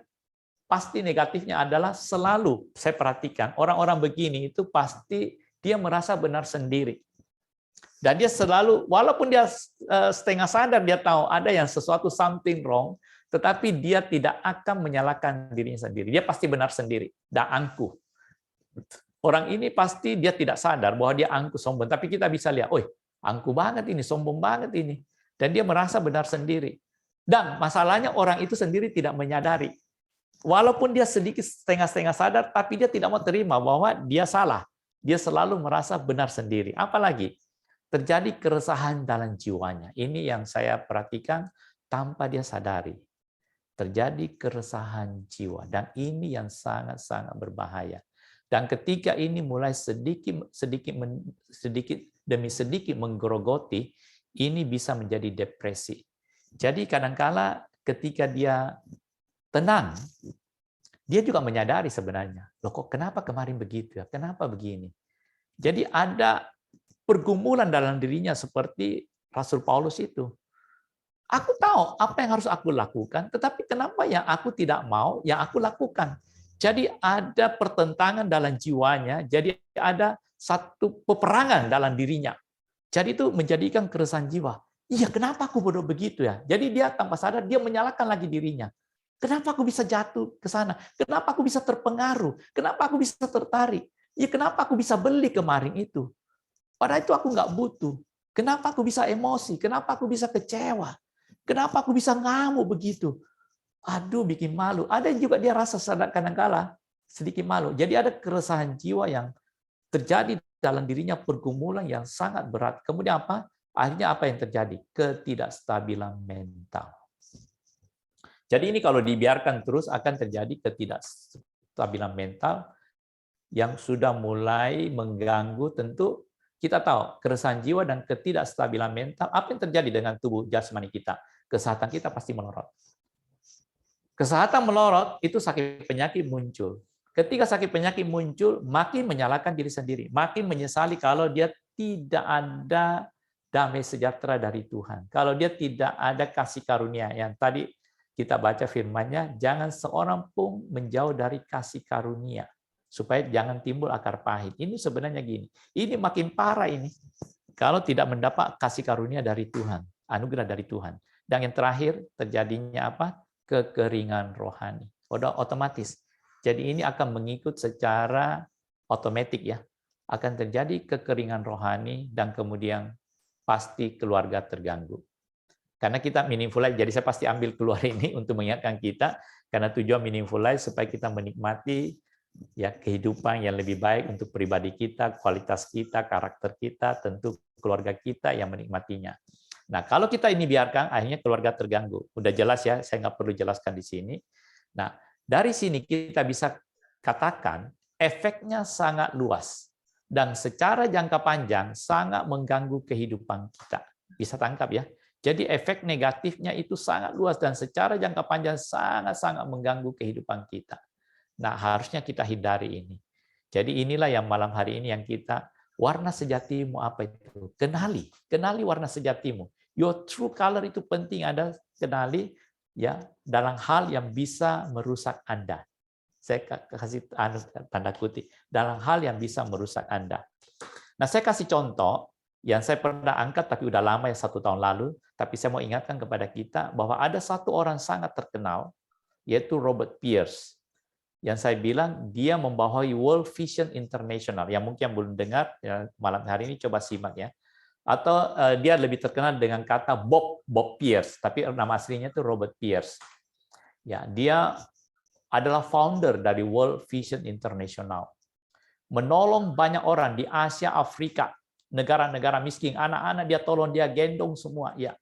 pasti negatifnya adalah selalu, saya perhatikan, orang-orang begini itu pasti dia merasa benar sendiri. Dan dia selalu, walaupun dia setengah sadar, dia tahu ada yang sesuatu something wrong, tetapi dia tidak akan menyalahkan dirinya sendiri. Dia pasti benar sendiri, dan angkuh. Orang ini pasti dia tidak sadar bahwa dia angkuh sombong, tapi kita bisa lihat, "Oi, angkuh banget ini, sombong banget ini." Dan dia merasa benar sendiri. Dan masalahnya orang itu sendiri tidak menyadari. Walaupun dia sedikit setengah-setengah sadar, tapi dia tidak mau terima bahwa dia salah. Dia selalu merasa benar sendiri. Apalagi terjadi keresahan dalam jiwanya. Ini yang saya perhatikan tanpa dia sadari. Terjadi keresahan jiwa, dan ini yang sangat-sangat berbahaya. Dan ketika ini mulai sedikit demi sedikit menggerogoti, ini bisa menjadi depresi. Jadi kadangkala ketika dia tenang, dia juga menyadari sebenarnya, loh kok kenapa kemarin begitu ya, kenapa begini. Jadi ada pergumulan dalam dirinya seperti Rasul Paulus itu. Aku tahu apa yang harus aku lakukan, tetapi kenapa yang aku tidak mau, yang aku lakukan. Jadi ada pertentangan dalam jiwanya, jadi ada satu peperangan dalam dirinya. Jadi itu menjadikan keresahan jiwa. Iya, kenapa aku bodoh begitu ya? Jadi dia tanpa sadar, dia menyalahkan lagi dirinya. Kenapa aku bisa jatuh ke sana? Kenapa aku bisa terpengaruh? Kenapa aku bisa tertarik? Ya, kenapa aku bisa beli kemarin itu? Padahal itu aku nggak butuh. Kenapa aku bisa emosi? Kenapa aku bisa kecewa? Kenapa aku bisa ngamuk begitu? Aduh, bikin malu. Ada yang juga dia rasa sadar kadang-kala sedikit malu. Jadi ada keresahan jiwa yang terjadi dalam dirinya, pergumulan yang sangat berat. Kemudian apa? Akhirnya apa yang terjadi? Ketidakstabilan mental. Jadi ini kalau dibiarkan terus akan terjadi ketidakstabilan mental yang sudah mulai mengganggu. Tentu kita tahu keresahan jiwa dan ketidakstabilan mental, apa yang terjadi dengan tubuh jasmani kita? Kesehatan kita pasti melorot. Kesehatan melorot, itu sakit penyakit muncul. Ketika sakit penyakit muncul, makin menyalahkan diri sendiri, makin menyesali kalau dia tidak ada damai sejahtera dari Tuhan. Kalau dia tidak ada kasih karunia yang tadi kita baca firman-Nya, jangan seorang pun menjauh dari kasih karunia, supaya jangan timbul akar pahit. Ini sebenarnya gini, ini makin parah ini kalau tidak mendapat kasih karunia dari Tuhan, anugerah dari Tuhan. Dan yang terakhir terjadinya apa? Kekeringan rohani. Udah otomatis. Jadi ini akan mengikut secara otomatis ya. Akan terjadi kekeringan rohani dan kemudian pasti keluarga terganggu. Karena kita meaningful life, jadi saya pasti ambil keluar ini untuk mengingatkan kita, karena tujuan meaningful life supaya kita menikmati ya kehidupan yang lebih baik untuk pribadi kita, kualitas kita, karakter kita, tentu keluarga kita yang menikmatinya. Nah, kalau kita ini biarkan, akhirnya keluarga terganggu. Udah jelas ya, saya nggak perlu jelaskan di sini. Nah, dari sini kita bisa katakan efeknya sangat luas dan secara jangka panjang sangat mengganggu kehidupan kita. Bisa tangkap ya. Jadi efek negatifnya itu sangat luas dan secara jangka panjang sangat-sangat mengganggu kehidupan kita. Nah, harusnya kita hindari ini. Jadi inilah yang malam hari ini yang kita, warna sejatimu apa itu? Kenali warna sejatimu. Your true color itu penting Anda kenali ya dalam hal yang bisa merusak Anda. Saya kasih tanda kutip, dalam hal yang bisa merusak Anda. Nah, saya kasih contoh yang saya pernah angkat tapi udah lama ya, 1 tahun lalu, tapi saya mau ingatkan kepada kita bahwa ada satu orang sangat terkenal yaitu Robert Pierce. Yang saya bilang dia membawahi World Vision International. Yang mungkin belum dengar ya, malam hari ini coba simak ya. Atau dia lebih terkenal dengan kata Bob Pierce, tapi nama aslinya itu Robert Pierce. Ya, dia adalah founder dari World Vision International. menolong banyak orang di Asia, Afrika, negara-negara miskin, anak-anak dia tolong, dia gendong semua, ya.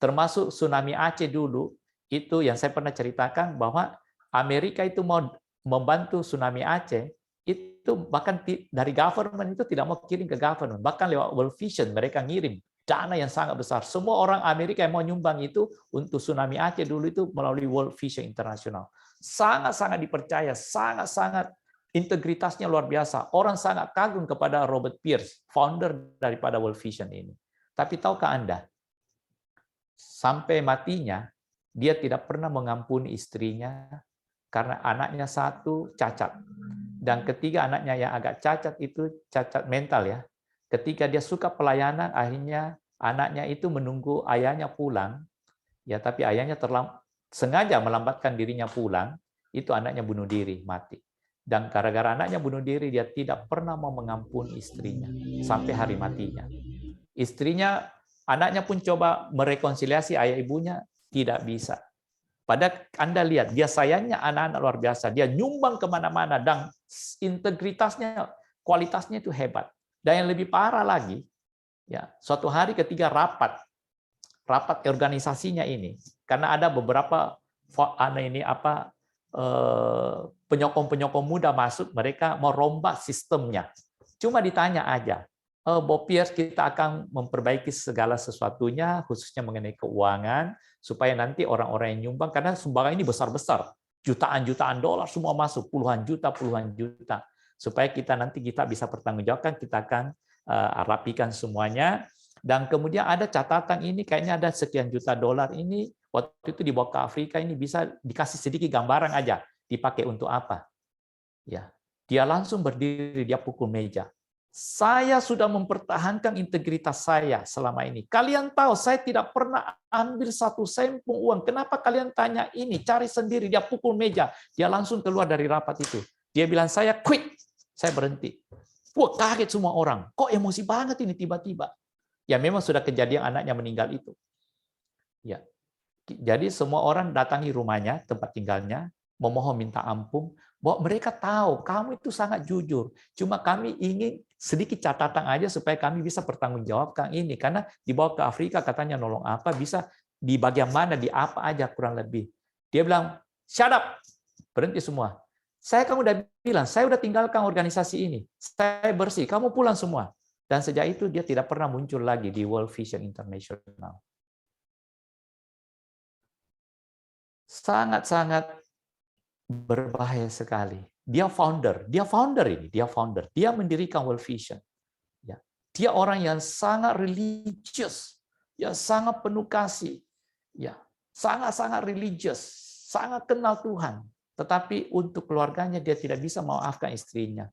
Termasuk tsunami Aceh dulu, itu yang saya pernah ceritakan bahwa Amerika itu mau membantu tsunami Aceh, itu bahkan dari government itu tidak mau kirim ke government, bahkan lewat World Vision mereka ngirim dana yang sangat besar. Semua orang Amerika yang mau nyumbang itu untuk tsunami Aceh dulu itu melalui World Vision International. Sangat-sangat dipercaya, sangat-sangat integritasnya luar biasa. Orang sangat kagum kepada Robert Pierce, founder daripada World Vision ini. Tapi tahukah Anda, sampai matinya, dia tidak pernah mengampuni istrinya karena anaknya satu cacat. Dan ketiga anaknya yang agak cacat itu cacat mental ya. Ketika dia suka pelayanan, akhirnya anaknya itu menunggu ayahnya pulang, ya tapi ayahnya sengaja melambatkan dirinya pulang, itu anaknya bunuh diri, mati. Dan gara-gara anaknya bunuh diri, dia tidak pernah mau mengampuni istrinya sampai hari matinya. Istrinya, anaknya pun coba merekonsiliasi ayah ibunya, tidak bisa. Padahal Anda lihat, dia sayangnya anak-anak luar biasa. Dia nyumbang kemana-mana, dan integritasnya, kualitasnya itu hebat. Dan yang lebih parah lagi, ya suatu hari ketika rapat organisasinya ini, karena ada beberapa penyokong-penyokong muda masuk, mereka mau rombak sistemnya. Cuma ditanya aja, Bob Pierce, kita akan memperbaiki segala sesuatunya, khususnya mengenai keuangan, supaya nanti orang-orang yang nyumbang, karena sumbangan ini besar-besar, jutaan-jutaan dolar semua masuk, puluhan juta, supaya kita bisa pertanggungjawabkan, kita akan rapikan semuanya. Dan kemudian ada catatan ini, kayaknya ada sekian juta dolar ini, waktu itu dibawa ke Afrika, ini bisa dikasih sedikit gambaran aja, dipakai untuk apa. Ya, dia langsung berdiri, dia pukul meja. Saya sudah mempertahankan integritas saya selama ini. Kalian tahu, saya tidak pernah ambil satu sempung uang. Kenapa kalian tanya ini? Cari sendiri. Dia pukul meja. Dia langsung keluar dari rapat itu. Dia bilang, saya quit. Saya berhenti. Wah, kaget semua orang. Kok emosi banget ini tiba-tiba? Ya memang sudah kejadian anaknya meninggal itu. Ya. Jadi semua orang datangi rumahnya, tempat tinggalnya, memohon minta ampun, bahwa mereka tahu kamu itu sangat jujur. Cuma kami ingin sedikit catatan aja supaya kami bisa bertanggungjawabkan ini. Karena dibawa ke Afrika katanya nolong apa, bisa di bagian mana, di apa aja kurang lebih. Dia bilang, shut up, berhenti semua. Kamu udah bilang, saya udah tinggalkan organisasi ini. Saya bersih, kamu pulang semua. Dan sejak itu dia tidak pernah muncul lagi di World Vision International. Sangat-sangat berbahaya sekali. Dia founder ini, dia mendirikan World Vision. Ya. Dia orang yang sangat religius, ya sangat penuh kasih, ya sangat-sangat religius, sangat kenal Tuhan. Tetapi untuk keluarganya dia tidak bisa memaafkan istrinya.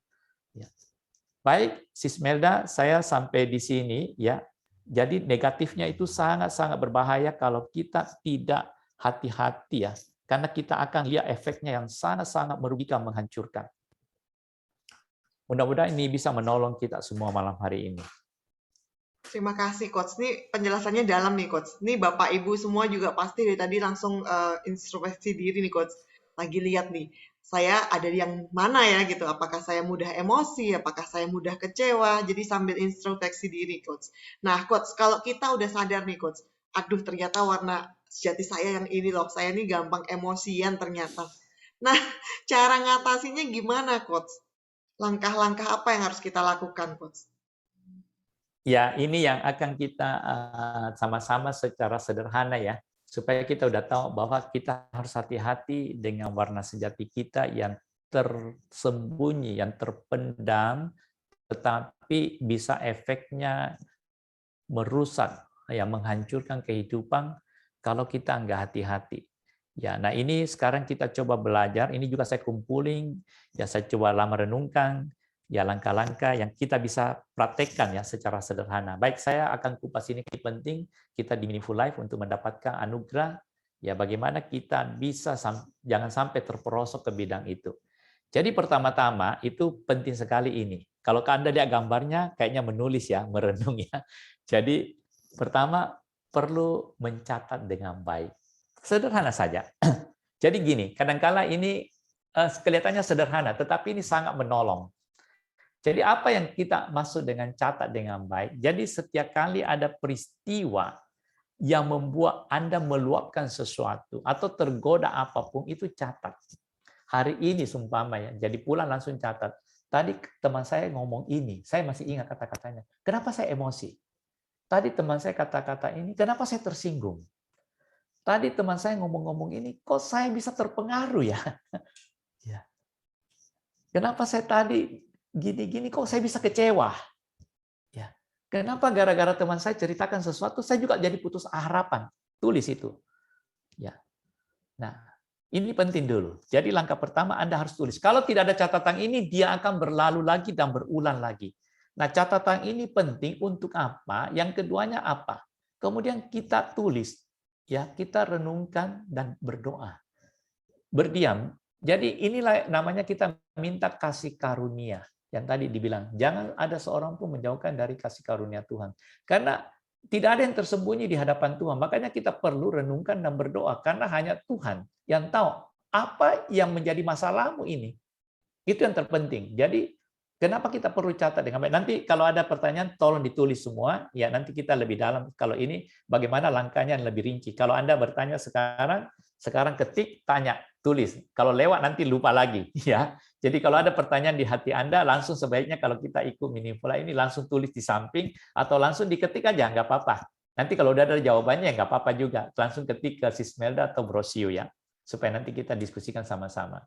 Ya. Baik, Sis Melda, saya sampai di sini ya. Jadi negatifnya itu sangat-sangat berbahaya kalau kita tidak hati-hati ya. Karena kita akan lihat efeknya yang sangat-sangat merugikan, menghancurkan. Mudah-mudahan ini bisa menolong kita semua malam hari ini.
Terima kasih, Coach. Ini penjelasannya dalam nih, Coach. Ini Bapak Ibu semua juga pasti dari tadi langsung introspeksi diri nih, Coach. Lagi lihat nih, saya ada yang mana ya gitu. Apakah saya mudah emosi, apakah saya mudah kecewa. Jadi sambil introspeksi diri, Coach. Nah, Coach, kalau kita udah sadar nih, Coach. Aduh, ternyata warna sejati saya yang ini loh. Saya ini gampang emosian ternyata. Nah, cara ngatasinya gimana, Coach? Langkah-langkah apa yang harus kita lakukan, Coach?
Ya, ini yang akan kita sama-sama secara sederhana ya, supaya kita udah tahu bahwa kita harus hati-hati dengan warna sejati kita yang tersembunyi, yang terpendam, tetapi bisa efeknya merusak, ya menghancurkan kehidupan kalau kita nggak hati-hati. Ya, nah ini sekarang kita coba belajar. Ini juga saya kumpulin, ya saya coba lama renungkan. Ya langkah-langkah yang kita bisa praktekkan ya secara sederhana. Baik, saya akan kupas ini penting kita di Meaningful Life untuk mendapatkan anugerah. Ya bagaimana kita bisa jangan sampai terperosok ke bidang itu. Jadi pertama-tama itu penting sekali ini. Kalau Anda lihat gambarnya kayaknya menulis ya, merenung ya. Jadi pertama perlu mencatat dengan baik. Sederhana saja. Jadi gini, kadang-kala ini kelihatannya sederhana, tetapi ini sangat menolong. Jadi apa yang kita maksud dengan catat dengan baik? Jadi setiap kali ada peristiwa yang membuat Anda meluapkan sesuatu atau tergoda apapun, itu catat. Hari ini sumpama ya, jadi pulang langsung catat. Tadi teman saya ngomong ini, saya masih ingat kata-katanya. Kenapa saya emosi? Tadi teman saya kata-kata ini, kenapa saya tersinggung? Tadi teman saya ngomong-ngomong ini, kok saya bisa terpengaruh ya? Ya. Kenapa saya tadi gini-gini, kok saya bisa kecewa? Ya. Kenapa gara-gara teman saya ceritakan sesuatu, saya juga jadi putus harapan. Tulis itu. Ya. Nah, ini penting dulu. Jadi langkah pertama Anda harus tulis. Kalau tidak ada catatan ini, dia akan berlalu lagi dan berulang lagi. Nah, catatan ini penting untuk apa? Yang keduanya apa? Kemudian kita tulis, ya, kita renungkan dan berdoa. Berdiam. Jadi inilah namanya kita minta kasih karunia. Yang tadi dibilang, jangan ada seorang pun menjauhkan dari kasih karunia Tuhan. Karena tidak ada yang tersembunyi di hadapan Tuhan. Makanya kita perlu renungkan dan berdoa. Karena hanya Tuhan yang tahu apa yang menjadi masalahmu ini. Itu yang terpenting. Jadi kenapa kita perlu catat dengan baik? Nanti kalau ada pertanyaan, tolong ditulis semua. Ya, nanti kita lebih dalam. Kalau ini bagaimana langkahnya yang lebih rinci. Kalau Anda bertanya sekarang ketik, tanya, tulis. Kalau lewat nanti lupa lagi. Ya. Jadi kalau ada pertanyaan di hati Anda, langsung sebaiknya kalau kita ikut Meaningful ini langsung tulis di samping atau langsung diketik aja, nggak apa-apa. Nanti kalau udah ada jawabannya, nggak apa-apa juga. Langsung ketik ke Sismelda atau Brosio ya, supaya nanti kita diskusikan sama-sama.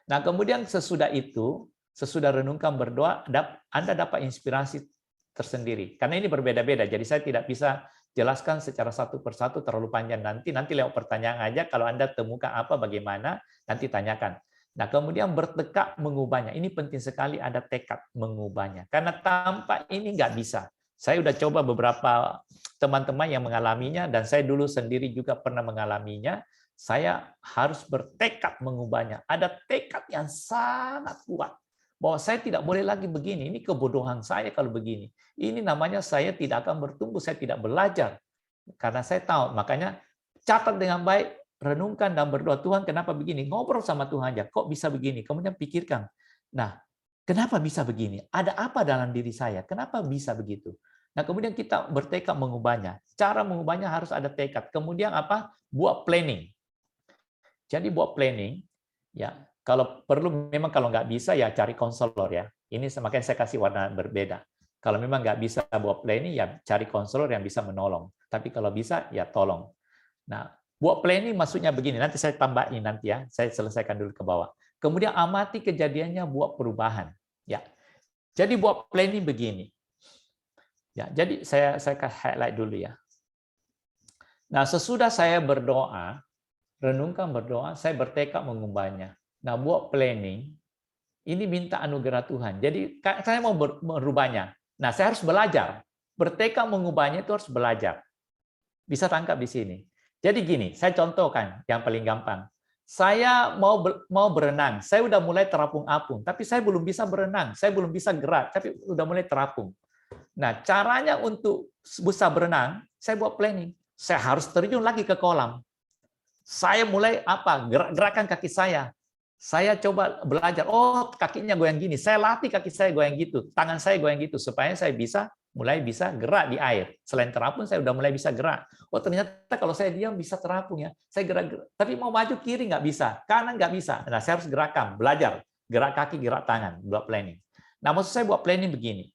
Nah, kemudian sesudah itu, sesudah renungkan berdoa, Anda dapat inspirasi tersendiri. Karena ini berbeda-beda, jadi saya tidak bisa jelaskan secara satu persatu terlalu panjang nanti lewat pertanyaan aja. Kalau Anda temukan apa, bagaimana, nanti tanyakan. Nah, kemudian bertekad mengubahnya. Ini penting sekali ada tekad mengubahnya. Karena tanpa ini nggak bisa. Saya udah coba beberapa teman-teman yang mengalaminya, dan saya dulu sendiri juga pernah mengalaminya. Saya harus bertekad mengubahnya. Ada tekad yang sangat kuat. Bahwa saya tidak boleh lagi begini. Ini kebodohan saya kalau begini. Ini namanya saya tidak akan bertumbuh, saya tidak belajar. Karena saya tahu, makanya catat dengan baik, renungkan dan berdoa, Tuhan kenapa begini? Ngobrol sama Tuhan aja, kok bisa begini? Kemudian pikirkan, nah kenapa bisa begini? Ada apa dalam diri saya? Kenapa bisa begitu? Nah kemudian kita bertekad mengubahnya. Cara mengubahnya harus ada tekad. Kemudian apa? Buat planning. Jadi buat planning, ya kalau perlu memang kalau nggak bisa ya cari konselor ya. Ini makanya saya kasih warna berbeda. Kalau memang nggak bisa buat planning ya cari konselor yang bisa menolong. Tapi kalau bisa ya tolong. Nah, buat planning maksudnya begini. Nanti saya tambahin nanti ya. Saya selesaikan dulu ke bawah. Kemudian amati kejadiannya buat perubahan. Ya. Jadi buat planning begini. Ya, jadi saya highlight dulu ya. Nah, sesudah saya berdoa, renungkan berdoa, saya bertekad mengubahnya. Nah, buat planning, ini minta anugerah Tuhan. Jadi saya mau merubahnya. Nah, saya harus belajar. Bertekad mengubahnya itu harus belajar. Bisa tangkap di sini. Jadi gini, saya contohkan yang paling gampang. Saya mau berenang, saya udah mulai terapung-apung, tapi saya belum bisa berenang, saya belum bisa gerak, tapi udah mulai terapung. Nah, caranya untuk bisa berenang, saya buat planning. Saya harus terjun lagi ke kolam. Saya mulai apa? Gerakan kaki saya. Saya coba belajar. Oh, kakinya goyang gini. Saya latih kaki saya goyang gitu, tangan saya goyang gitu supaya saya mulai bisa gerak di air. Selain terapung, saya udah mulai bisa gerak. Oh, ternyata kalau saya diam bisa terapung ya. Saya gerak. Tapi mau maju kiri nggak bisa, kanan nggak bisa. Nah, saya harus gerakan, belajar. Gerak kaki, gerak tangan, buat planning. Nah, maksud saya buat planning begini.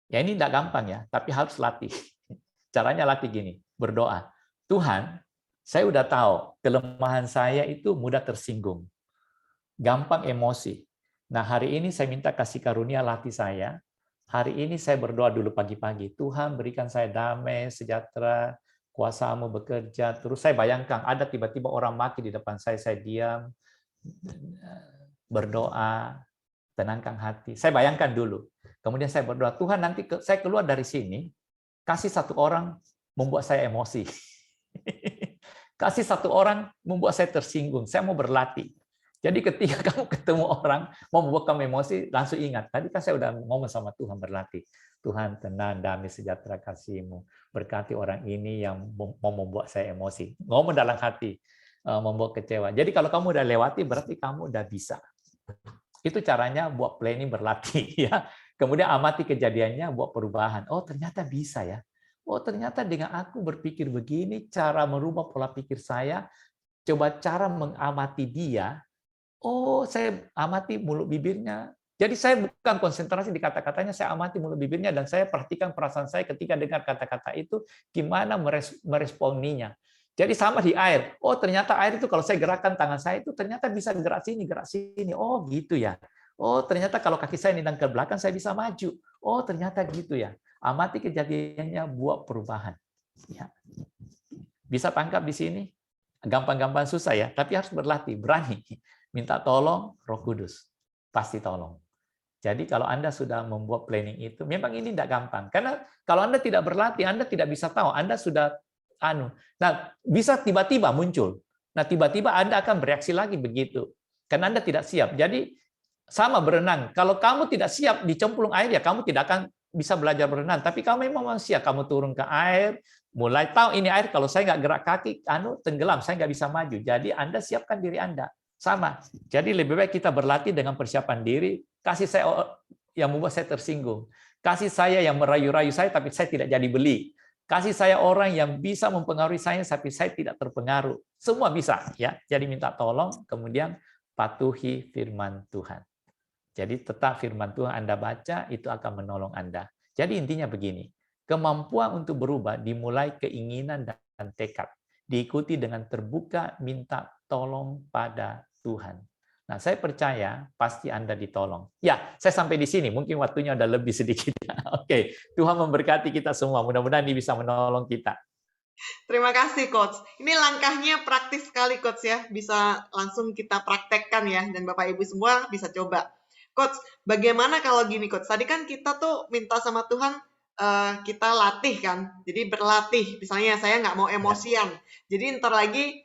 Ya ini nggak gampang ya, tapi harus latih. Caranya latih gini, berdoa. Tuhan, saya udah tahu kelemahan saya itu mudah tersinggung, gampang emosi. Nah, hari ini saya minta kasih karunia latih saya. Hari ini saya berdoa dulu pagi-pagi. Tuhan berikan saya damai, sejahtera, kuasa-Mu bekerja. Terus saya bayangkan ada tiba-tiba orang maki di depan saya diam, berdoa, tenangkan hati. Saya bayangkan dulu. Kemudian saya berdoa, Tuhan nanti saya keluar dari sini, kasih satu orang membuat saya emosi. Kasih satu orang membuat saya tersinggung. Saya mau berlatih. Jadi ketika kamu ketemu orang mau membuat kamu emosi, langsung ingat. Tadi kan saya udah ngomong sama Tuhan berlatih. Tuhan tenang, damai, sejahtera kasih-Mu. Berkati orang ini yang mau membuat saya emosi. Ngomong dalam hati, membuat kecewa. Jadi kalau kamu udah lewati, berarti kamu udah bisa. Itu caranya buat planning berlatih ya. Kemudian amati kejadiannya, buat perubahan. Oh, ternyata bisa ya. Oh, ternyata dengan aku berpikir begini, cara merubah pola pikir saya, coba cara mengamati dia. Oh, saya amati mulut bibirnya. Jadi saya bukan konsentrasi di kata-katanya, saya amati mulut bibirnya dan saya perhatikan perasaan saya ketika dengar kata-kata itu, gimana meresponinya. Jadi sama di air. Oh, ternyata air itu kalau saya gerakkan tangan saya itu ternyata bisa gerak sini, gerak sini. Oh, gitu ya. Oh, ternyata kalau kaki saya nendang ke belakang saya bisa maju. Oh, ternyata gitu ya. Amati kejadiannya, buat perubahan. Ya. Bisa tangkap di sini? Gampang-gampang susah ya, tapi harus berlatih, berani. Minta tolong Roh Kudus. Pasti tolong. Jadi kalau Anda sudah membuat planning itu, memang ini tidak gampang. Karena kalau Anda tidak berlatih, Anda tidak bisa tahu. Anda sudah Nah, bisa tiba-tiba muncul. Nah, tiba-tiba Anda akan bereaksi lagi begitu. Karena Anda tidak siap. Jadi sama berenang. Kalau kamu tidak siap dicemplung air, ya kamu tidak akan bisa belajar berenang. Tapi kamu memang manusia, kamu turun ke air, mulai tahu ini air, kalau saya nggak gerak kaki, tenggelam, saya nggak bisa maju. Jadi Anda siapkan diri Anda. Sama. Jadi lebih baik kita berlatih dengan persiapan diri. Kasih saya yang membuat saya tersinggung. Kasih saya yang merayu-rayu saya, tapi saya tidak jadi beli. Kasih saya orang yang bisa mempengaruhi saya, tapi saya tidak terpengaruh. Semua bisa. Ya. Jadi minta tolong, kemudian patuhi firman Tuhan. Jadi tetap firman Tuhan Anda baca, itu akan menolong Anda. Jadi intinya begini, kemampuan untuk berubah dimulai keinginan dan tekad. Diikuti dengan terbuka minta tolong pada Tuhan. Nah, saya percaya pasti Anda ditolong. Ya, saya sampai di sini. Mungkin waktunya udah lebih sedikit. Oke, Tuhan memberkati kita semua. Mudah-mudahan ini bisa menolong kita.
Terima kasih, Coach. Ini langkahnya praktis sekali, Coach ya. Bisa langsung kita praktekkan ya, dan Bapak Ibu semua bisa coba. Coach, bagaimana kalau gini, Coach? Tadi kan kita tuh minta sama Tuhan, kita latih kan. Jadi berlatih. Misalnya saya nggak mau emosian. Jadi ntar lagi,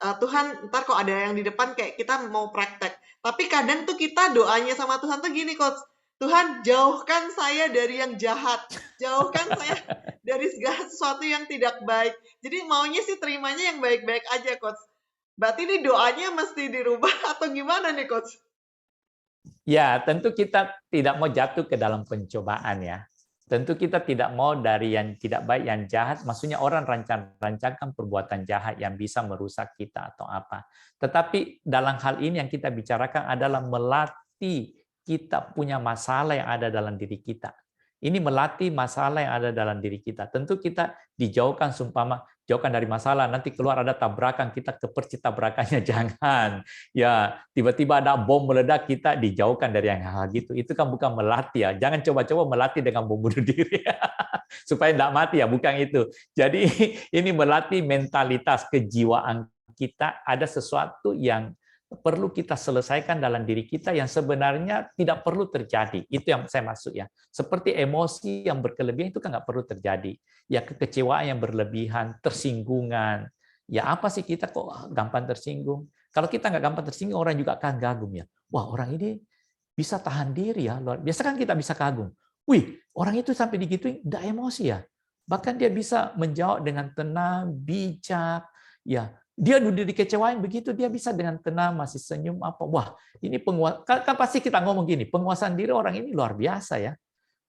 Tuhan, ntar kok ada yang di depan kayak kita mau praktek. Tapi kadang tuh kita doanya sama Tuhan tuh gini, Coach. Tuhan, jauhkan saya dari yang jahat. Jauhkan saya dari segala sesuatu yang tidak baik. Jadi maunya sih terimanya yang baik-baik aja, Coach. Berarti ini doanya mesti dirubah atau gimana nih, Coach?
Ya, tentu kita tidak mau jatuh ke dalam pencobaan ya. Tentu kita tidak mau dari yang tidak baik, yang jahat. Maksudnya orang rancang-rancangkan perbuatan jahat yang bisa merusak kita atau apa. Tetapi dalam hal ini yang kita bicarakan adalah melatih kita punya masalah yang ada dalam diri kita. Ini melatih masalah yang ada dalam diri kita. Tentu kita dijauhkan, sumpama jauhkan dari masalah, nanti keluar ada tabrakan, kita kepercit tabrakannya, jangan. Ya, tiba-tiba ada bom meledak, kita dijauhkan dari yang hal gitu. Itu kan bukan melatih ya. Jangan coba-coba melatih dengan bom bunuh diri. Supaya tidak mati ya, bukan itu. Jadi ini melatih mentalitas, kejiwaan kita, ada sesuatu yang perlu kita selesaikan dalam diri kita yang sebenarnya tidak perlu terjadi. Itu yang saya maksud ya. Seperti emosi yang berkelebihan itu kan nggak perlu terjadi. Ya kekecewaan yang berlebihan, tersinggungan. Ya apa sih kita kok gampang tersinggung? Kalau kita nggak gampang tersinggung, orang juga akan kagum ya. Wah, orang ini bisa tahan diri ya. Biasa kan kita bisa kagum. Wih, orang itu sampai digituin nggak emosi ya. Bahkan dia bisa menjawab dengan tenang, bijak, ya. Dia udah dikecewain begitu, dia bisa dengan tenang, masih senyum apa. Wah, ini penguasa. Kan pasti kita ngomong gini, penguasaan diri orang ini luar biasa ya.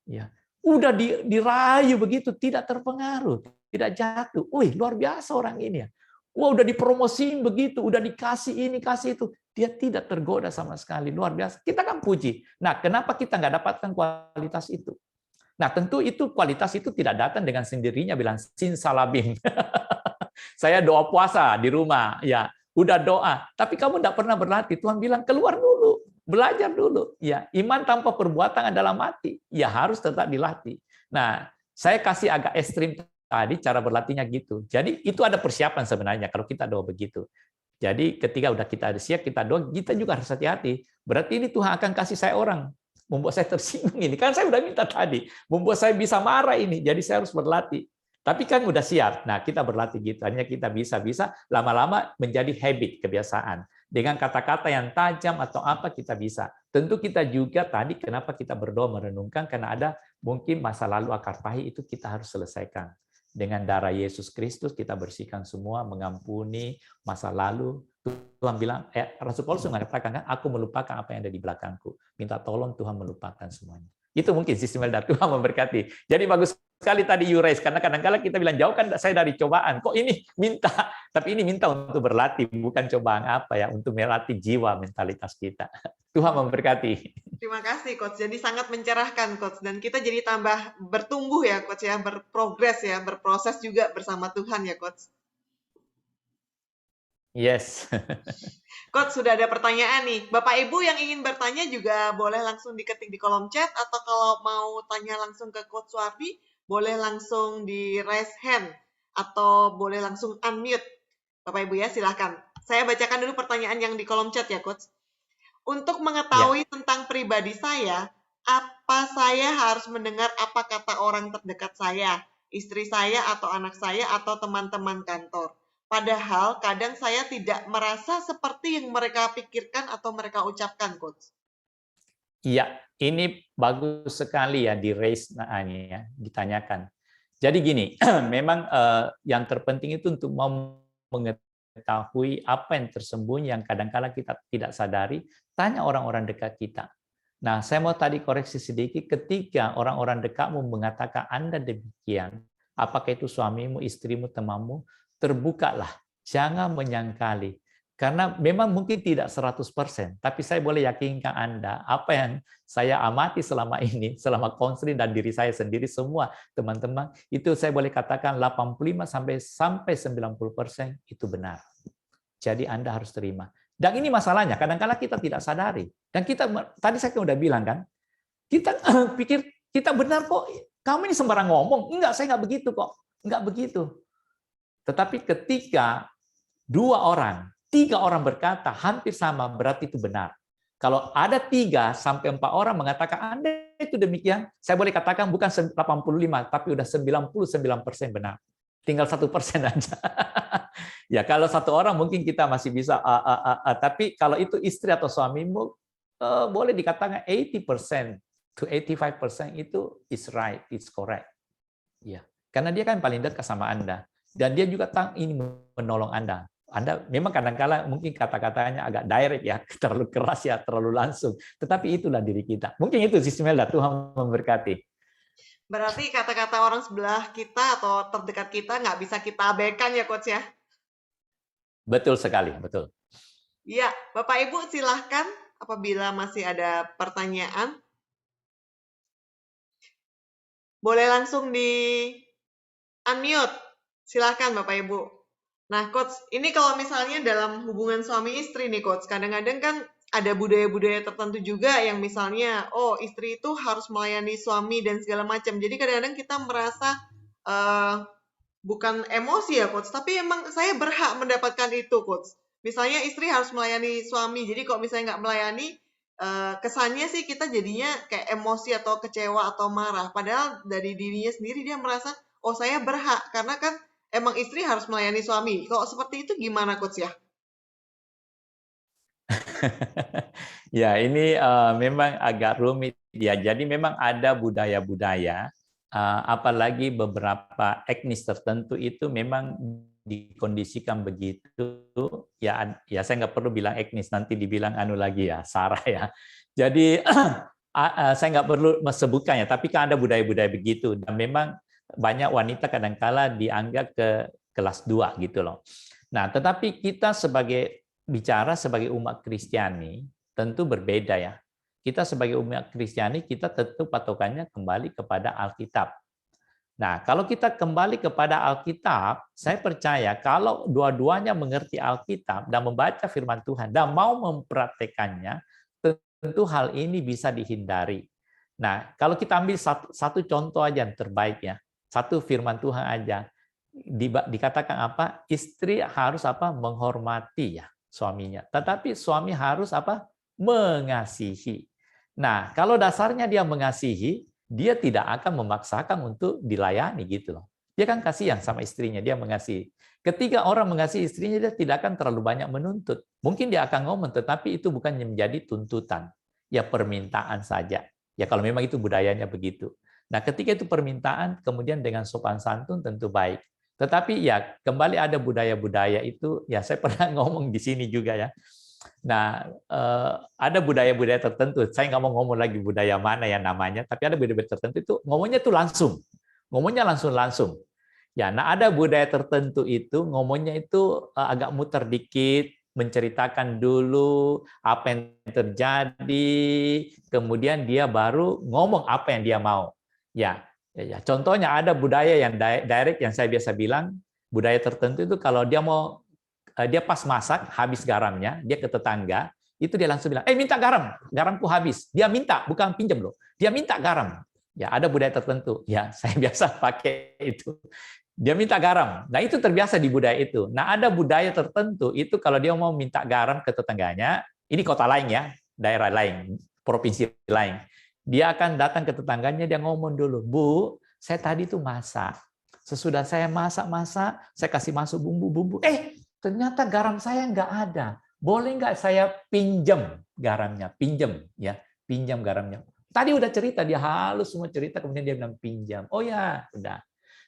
Ya. Udah dirayu begitu, tidak terpengaruh, tidak jatuh. Wih, luar biasa orang ini ya. Wah, udah dipromosiin begitu, udah dikasih ini, kasih itu. Dia tidak tergoda sama sekali, luar biasa. Kita kan puji. Nah, kenapa kita nggak dapatkan kualitas itu? Nah, tentu itu kualitas itu tidak datang dengan sendirinya bilang simsalabim. Saya doa puasa di rumah, ya udah doa, tapi kamu tidak pernah berlatih. Tuhan bilang keluar dulu, belajar dulu. Ya, iman tanpa perbuatan adalah mati. Ya harus tetap dilatih. Nah, saya kasih agak ekstrim tadi cara berlatihnya gitu. Jadi itu ada persiapan sebenarnya kalau kita doa begitu. Jadi ketika udah kita ada siap, kita doa, kita juga harus hati-hati. Berarti ini Tuhan akan kasih saya orang membuat saya tersinggung ini. Kan saya udah minta tadi, membuat saya bisa marah ini. Jadi saya harus berlatih. Tapi kan udah siap. Nah, kita berlatih gitu. Hanya kita bisa lama-lama menjadi habit, kebiasaan. Dengan kata-kata yang tajam atau apa kita bisa. Tentu kita juga tadi kenapa kita berdoa merenungkan karena ada mungkin masa lalu akar pahit itu kita harus selesaikan. Dengan darah Yesus Kristus kita bersihkan semua, mengampuni masa lalu, Tuhan bilang, Rasul Paulus mengatakan, kan, aku melupakan apa yang ada di belakangku. Minta tolong Tuhan melupakan semuanya. Itu mungkin sistem Eldar. Tuhan memberkati. Jadi bagus sekali tadi you raise, karena kadang-kadang kita bilang, jauhkan saya dari cobaan. Kok ini minta? Tapi ini minta untuk berlatih, bukan cobaan apa ya, untuk melatih jiwa, mentalitas kita. Tuhan memberkati.
Terima kasih, Coach. Jadi sangat mencerahkan, Coach. Dan kita jadi tambah bertumbuh ya, Coach ya, berprogres ya, berproses juga bersama Tuhan ya, Coach.
Yes.
Coach, sudah ada pertanyaan nih. Bapak Ibu yang ingin bertanya juga boleh langsung diketik di kolom chat, atau kalau mau tanya langsung ke Coach Suardi, boleh langsung di raise hand, atau boleh langsung unmute. Bapak Ibu ya, silahkan. Saya bacakan dulu pertanyaan yang di kolom chat ya, Coach. Untuk mengetahui tentang pribadi saya, apa saya harus mendengar apa kata orang terdekat saya, istri saya atau anak saya atau teman-teman kantor? Padahal kadang saya tidak merasa seperti yang mereka pikirkan atau mereka ucapkan, Coach.
Iya, ini bagus sekali ya di raise ya, ditanyakan. Jadi gini, memang yang terpenting itu untuk mau mengetahui apa yang tersembunyi yang kadang-kala kita tidak sadari, tanya orang-orang dekat kita. Nah, saya mau tadi koreksi sedikit, ketika orang-orang dekatmu mengatakan Anda demikian, apakah itu suamimu, istrimu, temanmu, terbukalah, jangan menyangkali. Karena memang mungkin tidak 100%, tapi saya boleh yakinkan Anda, apa yang saya amati selama ini, selama konseling dan diri saya sendiri, semua teman-teman, itu saya boleh katakan 85-90% itu benar. Jadi Anda harus terima. Dan ini masalahnya, kadang-kadang kita tidak sadari. Dan kita, tadi saya udah bilang kan, kita pikir kita benar kok, kamu ini sembarang ngomong. Enggak, saya enggak begitu kok. Enggak begitu. Tetapi ketika 2 orang, 3 orang berkata hampir sama, berarti itu benar. Kalau ada 3 sampai 4 orang mengatakan Anda itu demikian, saya boleh katakan bukan 85, tapi udah 99% benar. Tinggal 1% aja. Ya, kalau 1 orang mungkin kita masih bisa, tapi kalau itu istri atau suamimu, boleh dikatakan 80% to 85% itu is right, it's correct. Ya, karena dia kan paling dekat sama Anda. Dan dia juga ingin menolong Anda. Anda memang kadang-kala mungkin kata-katanya agak direct ya, terlalu keras ya, terlalu langsung. Tetapi itulah diri kita. Mungkin itu sistemnya, Tuhan memberkati.
Berarti kata-kata orang sebelah kita atau terdekat kita nggak bisa kita abaikan ya, Coach ya?
Betul sekali, betul.
Iya, Bapak Ibu silahkan apabila masih ada pertanyaan. Boleh langsung di unmute. Silahkan Bapak Ibu. Nah, Coach, ini kalau misalnya dalam hubungan suami istri nih, Coach, kadang-kadang kan ada budaya-budaya tertentu juga yang misalnya, oh istri itu harus melayani suami dan segala macam. Jadi kadang-kadang kita merasa bukan emosi ya, Coach, tapi emang saya berhak mendapatkan itu, Coach. Misalnya istri harus melayani suami, jadi kalau misalnya nggak melayani, kesannya sih kita jadinya kayak emosi atau kecewa atau marah. Padahal dari dirinya sendiri dia merasa, oh saya berhak, karena kan emang istri harus melayani suami. Kalau seperti itu gimana, Coach ya?
Ya, ini memang agak rumit ya. Jadi memang ada budaya-budaya, apalagi beberapa etnis tertentu itu memang dikondisikan begitu. Ya, saya nggak perlu bilang etnis, nanti dibilang anu lagi ya, Sarah ya. Jadi saya nggak perlu sebutkannya, tapi kan ada budaya-budaya begitu. Dan memang banyak wanita kadang-kala dianggap ke kelas 2 gitu loh. Nah, tetapi kita bicara sebagai umat Kristiani tentu berbeda ya. Kita sebagai umat Kristiani kita tentu patokannya kembali kepada Alkitab. Nah, kalau kita kembali kepada Alkitab, saya percaya kalau dua-duanya mengerti Alkitab dan membaca firman Tuhan dan mau mempraktekannya, tentu hal ini bisa dihindari. Nah, kalau kita ambil satu contoh aja yang terbaik ya. Satu firman Tuhan aja. Dikatakan apa? Istri harus apa? Menghormati ya suaminya. Tetapi suami harus apa? Mengasihi. Nah, kalau dasarnya dia mengasihi, dia tidak akan memaksakan untuk dilayani gitu loh. Dia kan kasihan sama istrinya, dia mengasihi. Ketika orang mengasihi istrinya, dia tidak akan terlalu banyak menuntut. Mungkin dia akan ngomong, tetapi itu bukan menjadi tuntutan. Ya permintaan saja. Ya kalau memang itu budayanya begitu. Nah, ketika itu permintaan, kemudian dengan sopan santun tentu baik. Tetapi ya kembali ada budaya-budaya itu, ya saya pernah ngomong di sini juga ya. Nah, ada budaya-budaya tertentu, saya nggak mau ngomong lagi budaya mana ya namanya, tapi ada budaya tertentu itu ngomongnya tuh langsung. Ngomongnya langsung-langsung. Ya, nah ada budaya tertentu itu ngomongnya itu agak muter dikit, menceritakan dulu apa yang terjadi, kemudian dia baru ngomong apa yang dia mau. Ya, contohnya ada budaya yang direct yang saya biasa bilang, budaya tertentu itu kalau dia pas masak habis garamnya, dia ke tetangga, itu dia langsung bilang, minta garam, garamku habis. Dia minta, bukan pinjam loh. Dia minta garam. Ya, ada budaya tertentu. Ya, saya biasa pakai itu. Dia minta garam. Nah, itu terbiasa di budaya itu. Nah, ada budaya tertentu itu kalau dia mau minta garam ke tetangganya, ini kota lain ya, daerah lain, provinsi lain. Dia akan datang ke tetangganya, dia ngomong dulu, "Bu, saya tadi tuh masak. Sesudah saya masak-masak, saya kasih masuk bumbu-bumbu. Ternyata garam saya nggak ada. Boleh nggak saya pinjam garamnya? Pinjam ya, pinjam garamnya." Tadi udah cerita, dia halus semua cerita, kemudian dia bilang pinjam. Oh ya, udah.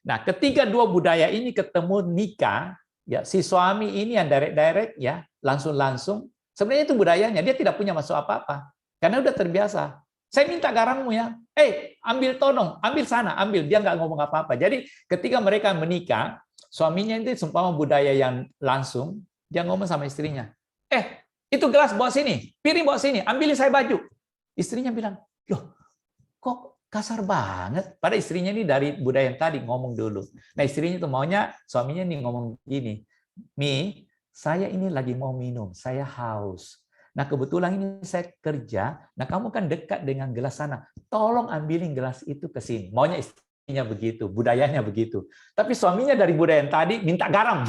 Nah, ketika dua budaya ini ketemu nikah, ya si suami ini yang direct ya, langsung-langsung, sebenarnya itu budayanya, dia tidak punya maksud apa-apa. Karena udah terbiasa. Saya minta garammu ya. Ambil tolong, ambil sana, ambil. Dia nggak ngomong apa-apa. Jadi ketika mereka menikah, suaminya itu seumpama budaya yang langsung, dia ngomong sama istrinya, itu gelas bawa sini, piring bawa sini, ambilin saya baju. Istrinya bilang, loh, kok kasar banget. Pada istrinya ini dari budaya yang tadi ngomong dulu. Nah, istrinya tuh maunya, suaminya nih ngomong gini, "Mi, saya ini lagi mau minum, saya haus. Nah, kebetulan ini saya kerja, nah kamu kan dekat dengan gelas sana. Tolong ambilin gelas itu ke sini." Maunya istrinya begitu, budayanya begitu. Tapi suaminya dari budaya yang tadi minta garam.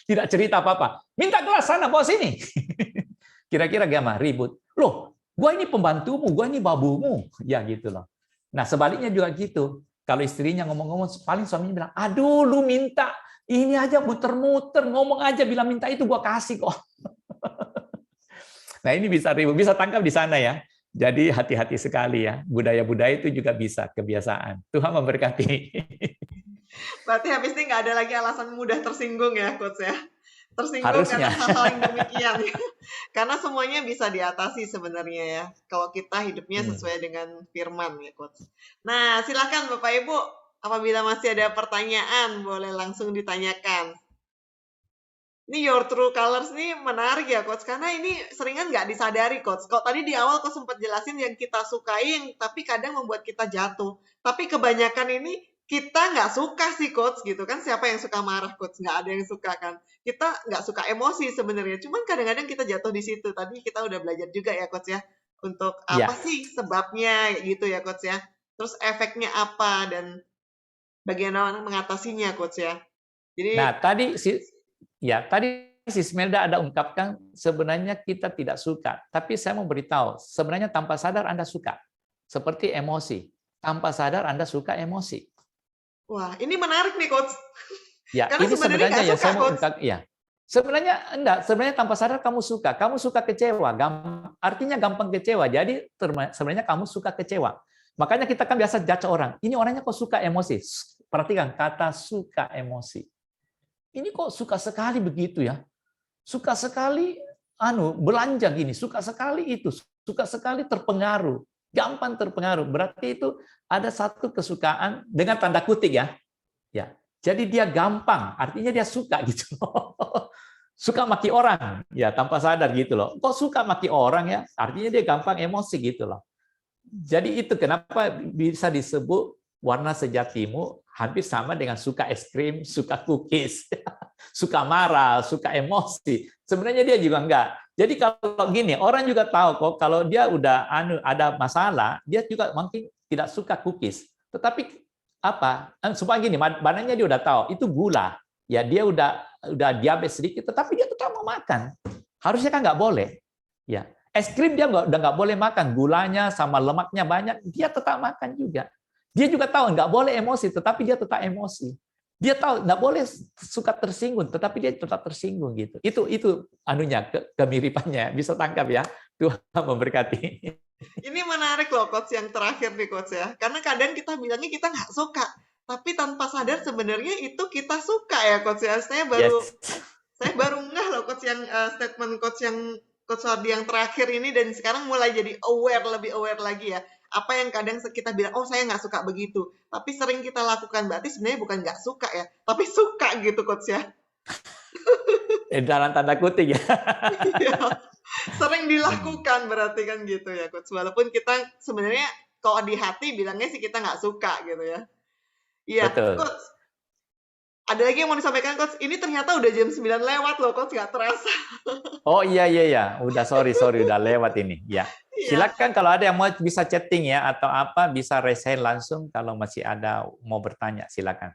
Tidak cerita apa-apa. Minta gelas sana, bawa sini. Kira-kira gimana? Ribut. Loh, gua ini pembantumu, gua ini babumu. Ya gitu loh. Nah, sebaliknya juga gitu. Kalau istrinya ngomong-ngomong, paling suaminya bilang, "Aduh, lu minta ini aja muter-muter, ngomong aja bilang minta itu gua kasih kok." Nah, ini bisa ribut, bisa tangkap di sana ya. Jadi hati-hati sekali ya. Budaya-budaya itu juga bisa kebiasaan. Tuhan memberkati.
Berarti habis ini nggak ada lagi alasan mudah tersinggung ya, Coach ya? Tersinggung karena
Harusnya.
hal-hal yang demikian. Karena semuanya bisa diatasi sebenarnya ya, kalau kita hidupnya sesuai dengan firman ya, Coach. Nah, silakan Bapak Ibu, apabila masih ada pertanyaan, boleh langsung ditanyakan. Ini Your True Colors ini menarik ya, Coach, karena ini seringan nggak disadari, Coach. Kalau tadi di awal Coach sempat jelasin yang kita sukain, tapi kadang membuat kita jatuh. Tapi kebanyakan ini kita nggak suka sih, Coach, gitu kan. Siapa yang suka marah, Coach? Nggak ada yang suka kan. Kita nggak suka emosi sebenarnya. Cuman kadang-kadang kita jatuh di situ. Tadi kita udah belajar juga ya, Coach ya. Untuk apa
Ya.
sih sebabnya gitu ya, Coach ya. Terus efeknya apa dan bagaimana mengatasinya, Coach ya. Jadi,
Nah, tadi si Smelda ada ungkapkan sebenarnya kita tidak suka, tapi saya mau beritahu, sebenarnya tanpa sadar Anda suka. Seperti emosi. Tanpa sadar Anda suka emosi.
wah, ini menarik nih, Coach.
Ya,
Karena
ini
sebenarnya
sebenarnya
nggak
yang
suka,
saya mau
Coach.
ungkap, ya. Sebenarnya enggak, sebenarnya tanpa sadar kamu suka. Kamu suka kecewa, artinya gampang kecewa. Jadi sebenarnya kamu suka kecewa. Makanya kita kan biasa judge orang. Ini orangnya kok suka emosi. Perhatikan kata suka emosi. Ini kok suka sekali begitu ya. Suka sekali belanja gini, suka sekali itu, suka sekali terpengaruh, gampang terpengaruh. Berarti itu ada satu kesukaan dengan tanda kutip ya. Ya. Jadi dia gampang, artinya dia suka gitu loh. Suka maki orang, ya tanpa sadar gitu loh. Kok suka maki orang ya? Artinya dia gampang emosi gitu loh. Jadi itu kenapa bisa disebut warna sejatimu hampir sama dengan suka es krim, suka cookies, suka marah, suka emosi. Sebenarnya dia juga enggak. Jadi kalau gini, orang juga tahu kok kalau dia udah ada masalah, dia juga mungkin tidak suka cookies. Tetapi apa? Supaya gini, badannya dia udah tahu itu gula. Ya dia udah diabetes sedikit, tetapi dia tetap mau makan. Harusnya kan nggak boleh. Ya, es krim dia udah nggak boleh makan, gulanya sama lemaknya banyak, dia tetap makan juga. Dia juga tahu nggak boleh emosi, tetapi dia tetap emosi. Dia tahu nggak boleh suka tersinggung, tetapi dia tetap tersinggung gitu. Itu kemiripannya, bisa tangkap ya. Tuhan memberkati.
Ini menarik loh, Coach, yang terakhir nih, Coach ya. Karena kadang kita bilangnya kita nggak suka, tapi tanpa sadar sebenarnya itu kita suka ya Coach ya. Saya
Yes.
baru ngeh loh Coach yang statement Coach Wardi yang terakhir ini, dan sekarang mulai jadi lebih aware lagi ya. Apa yang kadang kita bilang, oh saya nggak suka begitu, tapi sering kita lakukan, berarti sebenarnya bukan nggak suka ya, tapi suka gitu Coach ya.
Dalam tanda kutip ya.
Iya, sering dilakukan berarti kan gitu ya Coach. Walaupun kita sebenarnya kalau di hati bilangnya sih kita nggak suka gitu ya. Iya,
Betul.
Coach. Ada lagi yang mau disampaikan Coach? Ini ternyata udah jam 9 lewat loh Coach, nggak terasa.
Oh iya. Udah sorry udah lewat ini. Ya.
Iya.
Silakan kalau ada yang mau bisa chatting ya atau apa bisa raise hand langsung kalau masih ada mau bertanya silakan.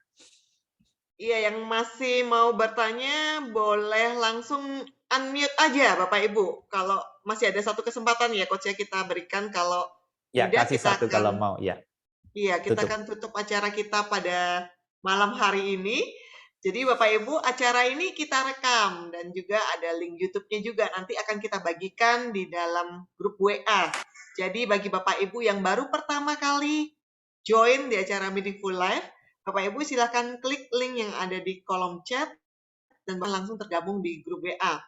Iya, yang masih mau bertanya boleh langsung unmute aja Bapak Ibu. Kalau masih ada satu kesempatan ya Coach ya kita berikan, kalau
Ya,
tidak
kasih
kita
satu kalau
akan
mau ya.
Iya, kita
Tutup.
akan tutup acara kita pada malam hari ini. Jadi Bapak Ibu, acara ini kita rekam dan juga ada link YouTube-nya juga. Nanti akan kita bagikan di dalam grup WA. Jadi bagi Bapak Ibu yang baru pertama kali join di acara Meaningful Life, Bapak Ibu silakan klik link yang ada di kolom chat dan langsung tergabung di grup WA.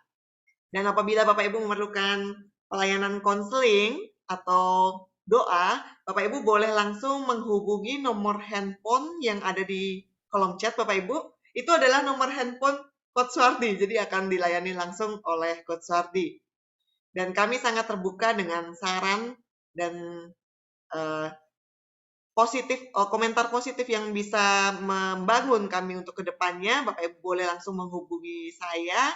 Dan apabila Bapak Ibu memerlukan pelayanan konseling atau doa, Bapak Ibu boleh langsung menghubungi nomor handphone yang ada di kolom chat Bapak Ibu. Itu adalah nomor handphone Coach Wardi, jadi akan dilayani langsung oleh Coach Wardi. Dan kami sangat terbuka dengan saran dan komentar positif yang bisa membangun kami untuk kedepannya. Bapak Ibu boleh langsung menghubungi saya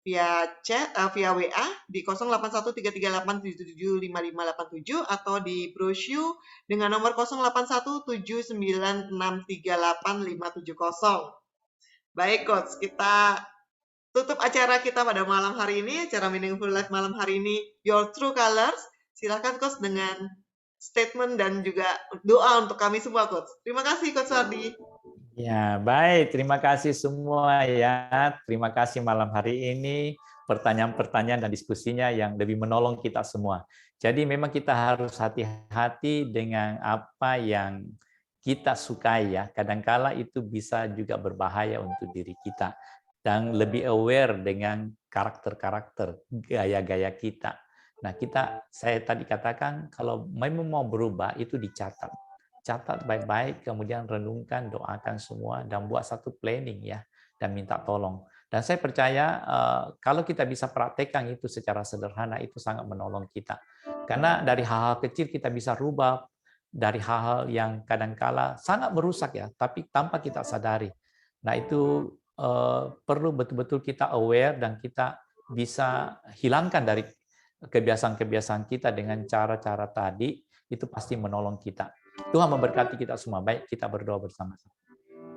via chat, via WA di 081338775587 atau di brosur dengan nomor 081796385570. Baik Coach, kita tutup acara kita pada malam hari ini, acara Meaningful Life malam hari ini, Your True Colors. Silakan Coach dengan statement dan juga doa untuk kami semua Coach. Terima kasih Coach Wardi.
Ya, baik. Terima kasih semua ya. Terima kasih malam hari ini pertanyaan-pertanyaan dan diskusinya yang lebih menolong kita semua. Jadi memang kita harus hati-hati dengan apa yang kita sukai ya. Kadangkala itu bisa juga berbahaya untuk diri kita dan lebih aware dengan karakter-karakter, gaya-gaya kita. Nah, saya tadi katakan kalau memang mau berubah itu dicatat. Catat baik-baik, kemudian renungkan, doakan semua, dan buat satu planning ya, dan minta tolong. Dan saya percaya kalau kita bisa praktekkan itu secara sederhana, itu sangat menolong kita. Karena dari hal-hal kecil kita bisa rubah, dari hal-hal yang kadangkala sangat merusak ya, tapi tanpa kita sadari. Nah itu perlu betul-betul kita aware dan kita bisa hilangkan dari kebiasaan-kebiasaan kita dengan cara-cara tadi, itu pasti menolong kita. Tuhan memberkati kita semua. Baik, kita berdoa bersama-sama.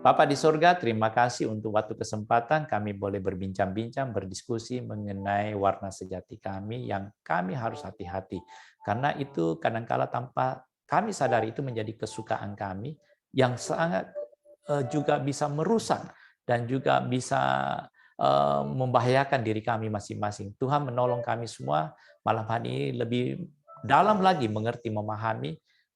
Bapa di surga, terima kasih untuk waktu kesempatan kami boleh berbincang-bincang, berdiskusi mengenai warna sejati kami yang kami harus hati-hati. Karena itu kadangkala tanpa kami sadari itu menjadi kesukaan kami yang sangat juga bisa merusak dan juga bisa membahayakan diri kami masing-masing. Tuhan menolong kami semua malam hari ini lebih dalam lagi mengerti, memahami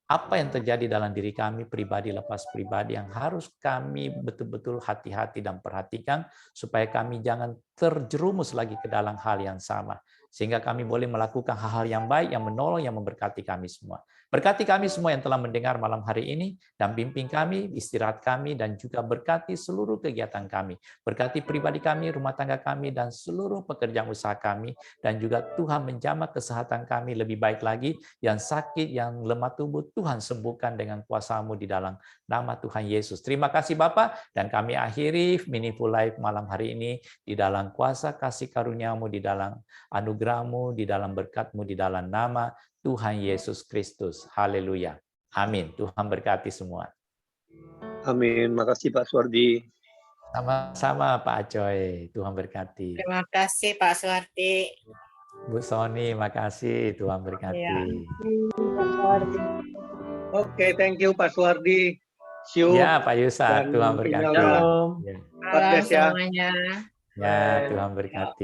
apa yang terjadi dalam diri kami pribadi lepas pribadi yang harus kami betul-betul hati-hati dan perhatikan supaya kami jangan terjerumus lagi ke dalam hal yang sama. Sehingga kami boleh melakukan hal-hal yang baik, yang menolong, yang memberkati kami semua. Berkati kami semua yang telah mendengar malam hari ini, dan bimbing kami, istirahat kami, dan juga berkati seluruh kegiatan kami. Berkati pribadi kami, rumah tangga kami, dan seluruh pekerjaan usaha kami, dan juga Tuhan menjamah kesehatan kami lebih baik lagi, yang sakit, yang lemah tubuh, Tuhan sembuhkan dengan kuasa-Mu di dalam nama Tuhan Yesus. Terima kasih Bapa, dan kami akhiri Meaningful Life malam hari ini di dalam kuasa kasih karunia-Mu, di dalam anugerah-Mu, di dalam berkat-Mu, di dalam nama Tuhan Yesus Kristus. Haleluya. Amin. Tuhan berkati semua.
Amin. Makasih Pak Suwardi.
Sama-sama Pak Acoy. Tuhan berkati.
Terima kasih Pak Suwardi.
Bu Sony, makasih. Tuhan berkati.
Ya.
Oke, thank you Pak Suwardi. See you.
Ya, Pak Yusa. Tuhan berkati.
Shalom.
Ya.
Salam semuanya.
Ya, Tuhan berkati.